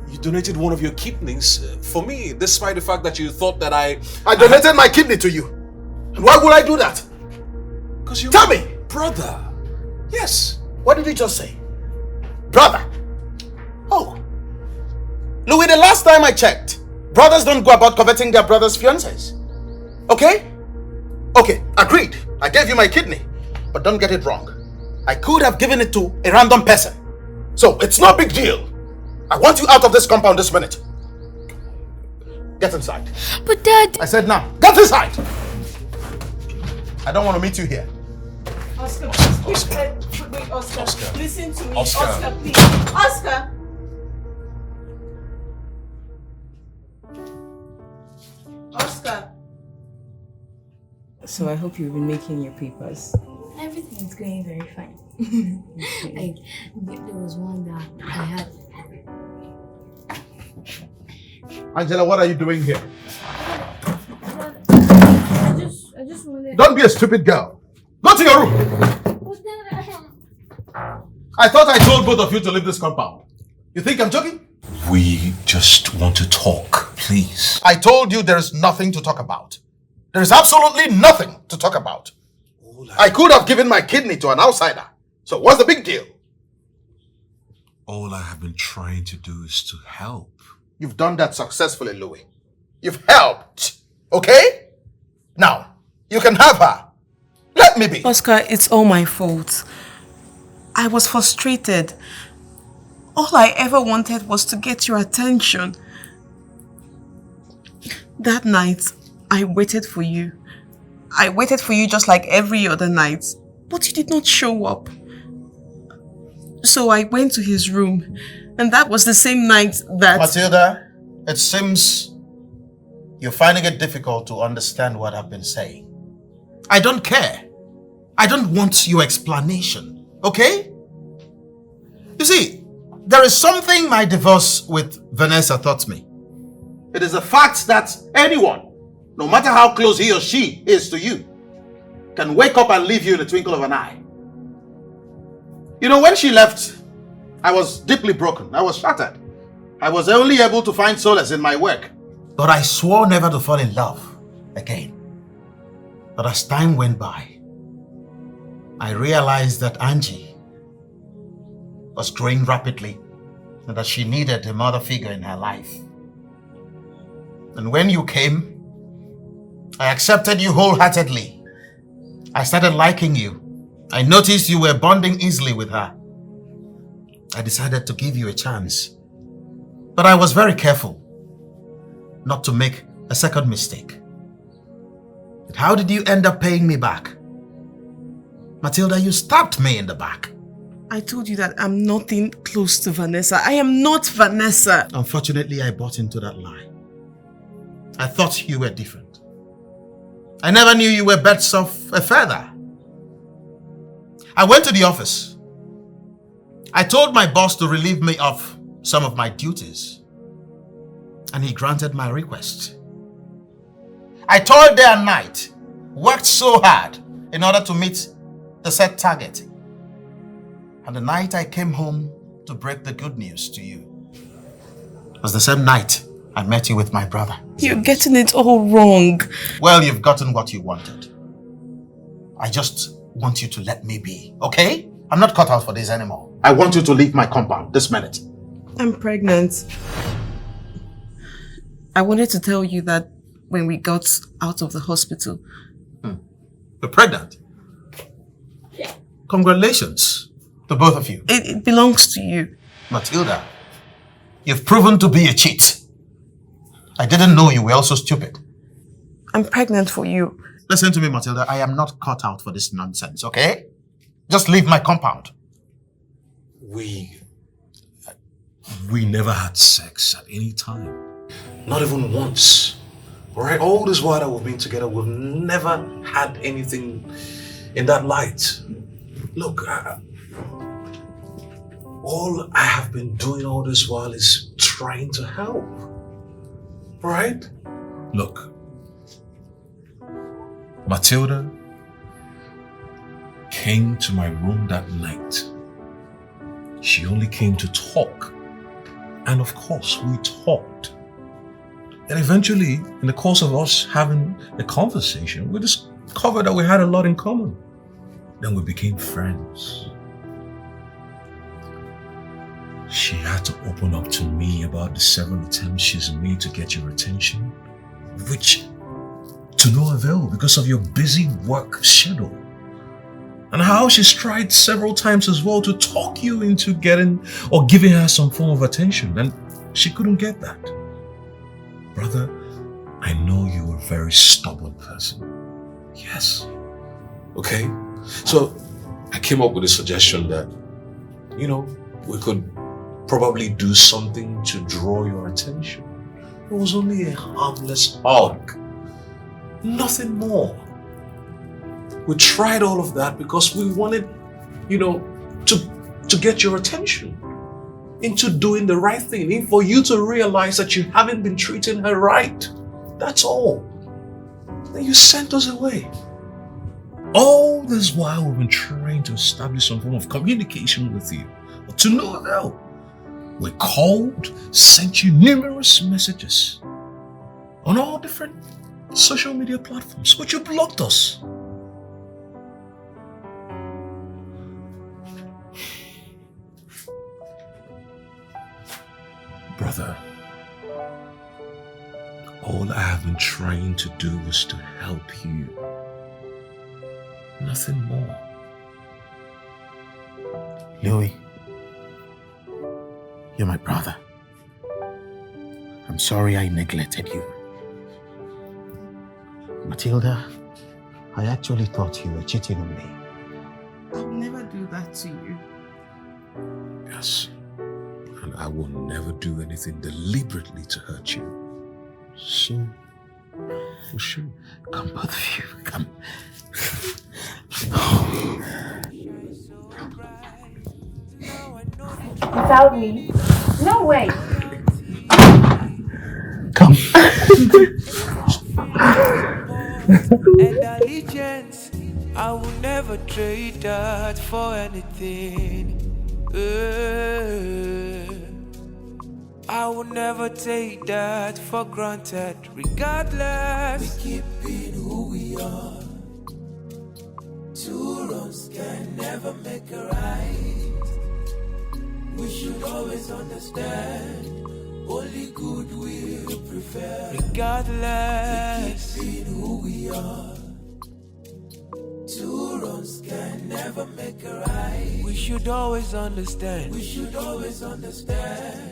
you donated one of your kidneys for me, despite the fact that you thought that I donated my kidney to you. And why would I do that? Because you're Tell me. Brother. Yes. What did he just say? Brother. Oh. Louis, the last time I checked, brothers don't go about coveting their brothers' fiancés. Okay? Okay, agreed. I gave you my kidney. But don't get it wrong. I could have given it to a random person. So, it's no big deal. I want you out of this compound this minute. Get inside. But Dad... I said now, get inside! I don't want to meet you here. Oscar, Oscar. wait, Oscar. Oscar. Listen to me. Oscar. Oscar, please. Oscar! Oscar. So I hope you've been making your papers. Everything is going very fine. Like, there was one that I had... Angela, what are you doing here? I just wanted... Don't be a stupid girl. Go to your room. But then I thought I told both of you to leave this compound. You think I'm joking? We just want to talk, please. I told you there is nothing to talk about. There is absolutely nothing to talk about. I could have given my kidney to an outsider. So what's the big deal? All I have been trying to do is to help. You've done that successfully, Louie. You've helped. Okay? Now, you can have her. Let me be. Oscar, it's all my fault. I was frustrated. All I ever wanted was to get your attention. That night, I waited for you. I waited for you just like every other night, but you did not show up. So I went to his room, and that was the same night that... Matilda, it seems you're finding it difficult to understand what I've been saying. I don't care. I don't want your explanation, okay? You see, there is something my divorce with Vanessa taught me. It is the fact that anyone, no matter how close he or she is to you, can wake up and leave you in the twinkle of an eye. You know, when she left, I was deeply broken. I was shattered. I was only able to find solace in my work. But I swore never to fall in love again. But as time went by, I realized that Angie was growing rapidly and that she needed a mother figure in her life. And when you came, I accepted you wholeheartedly. I started liking you. I noticed you were bonding easily with her. I decided to give you a chance. But I was very careful not to make a second mistake. But how did you end up paying me back? Matilda, you stabbed me in the back. I told you that I'm nothing close to Vanessa. I am not Vanessa. Unfortunately, I bought into that lie. I thought you were different. I never knew you were birds of a feather. I went to the office. I told my boss to relieve me of some of my duties. And he granted my request. I toiled day and night, worked so hard in order to meet the set target. And the night I came home to break the good news to you was the same night I met you with my brother. You're getting it all wrong. Well, you've gotten what you wanted. I just want you to let me be, okay? I'm not cut out for this anymore. I want you to leave my compound this minute. I'm pregnant. I wanted to tell you that when we got out of the hospital. You're pregnant? Congratulations to both of you. It belongs to you. Matilda, you've proven to be a cheat. I didn't know you were also stupid. I'm pregnant for you. Listen to me, Matilda. I am not cut out for this nonsense, okay? Just leave my compound. We never had sex at any time. Not even once. All right? All this while that we've been together, we've never had anything in that light. Look, all I have been doing all this while is trying to help. All right? Look, Matilda came to my room that night. She only came to talk. And of course, we talked. And eventually, in the course of us having a conversation, we discovered that we had a lot in common. Then we became friends. She had to open up to me about the several attempts she's made to get your attention, which to no avail because of your busy work schedule. And how she's tried several times as well to talk you into getting or giving her some form of attention, and she couldn't get that. Brother, I know you're a very stubborn person. Yes. Okay? So I came up with a suggestion that, we could probably do something to draw your attention. It was only a harmless hug. Nothing more. We tried all of that because we wanted, to get your attention into doing the right thing, for you to realize that you haven't been treating her right. That's all. Then you sent us away. All this while we've been trying to establish some form of communication with you, but to no avail. We called, sent you numerous messages on all different social media platforms, but you blocked us. Brother, all I have been trying to do is to help you. Nothing more. Louie, you're my brother. I'm sorry I neglected you. Matilda, I actually thought you were cheating on me. I'll never do that to you. Yes. And I will never do anything deliberately to hurt you. So, for sure. Come, both of you, come. Without me? No way. Come. And allegiance, I will never trade that for anything. I will never take that for granted, regardless. We keep being who we are. Two wrongs can never make a right. We should always understand, only good will prevail. Regardless, we keep being who we are. Two wrongs can never make a right. We should always understand. We should always understand.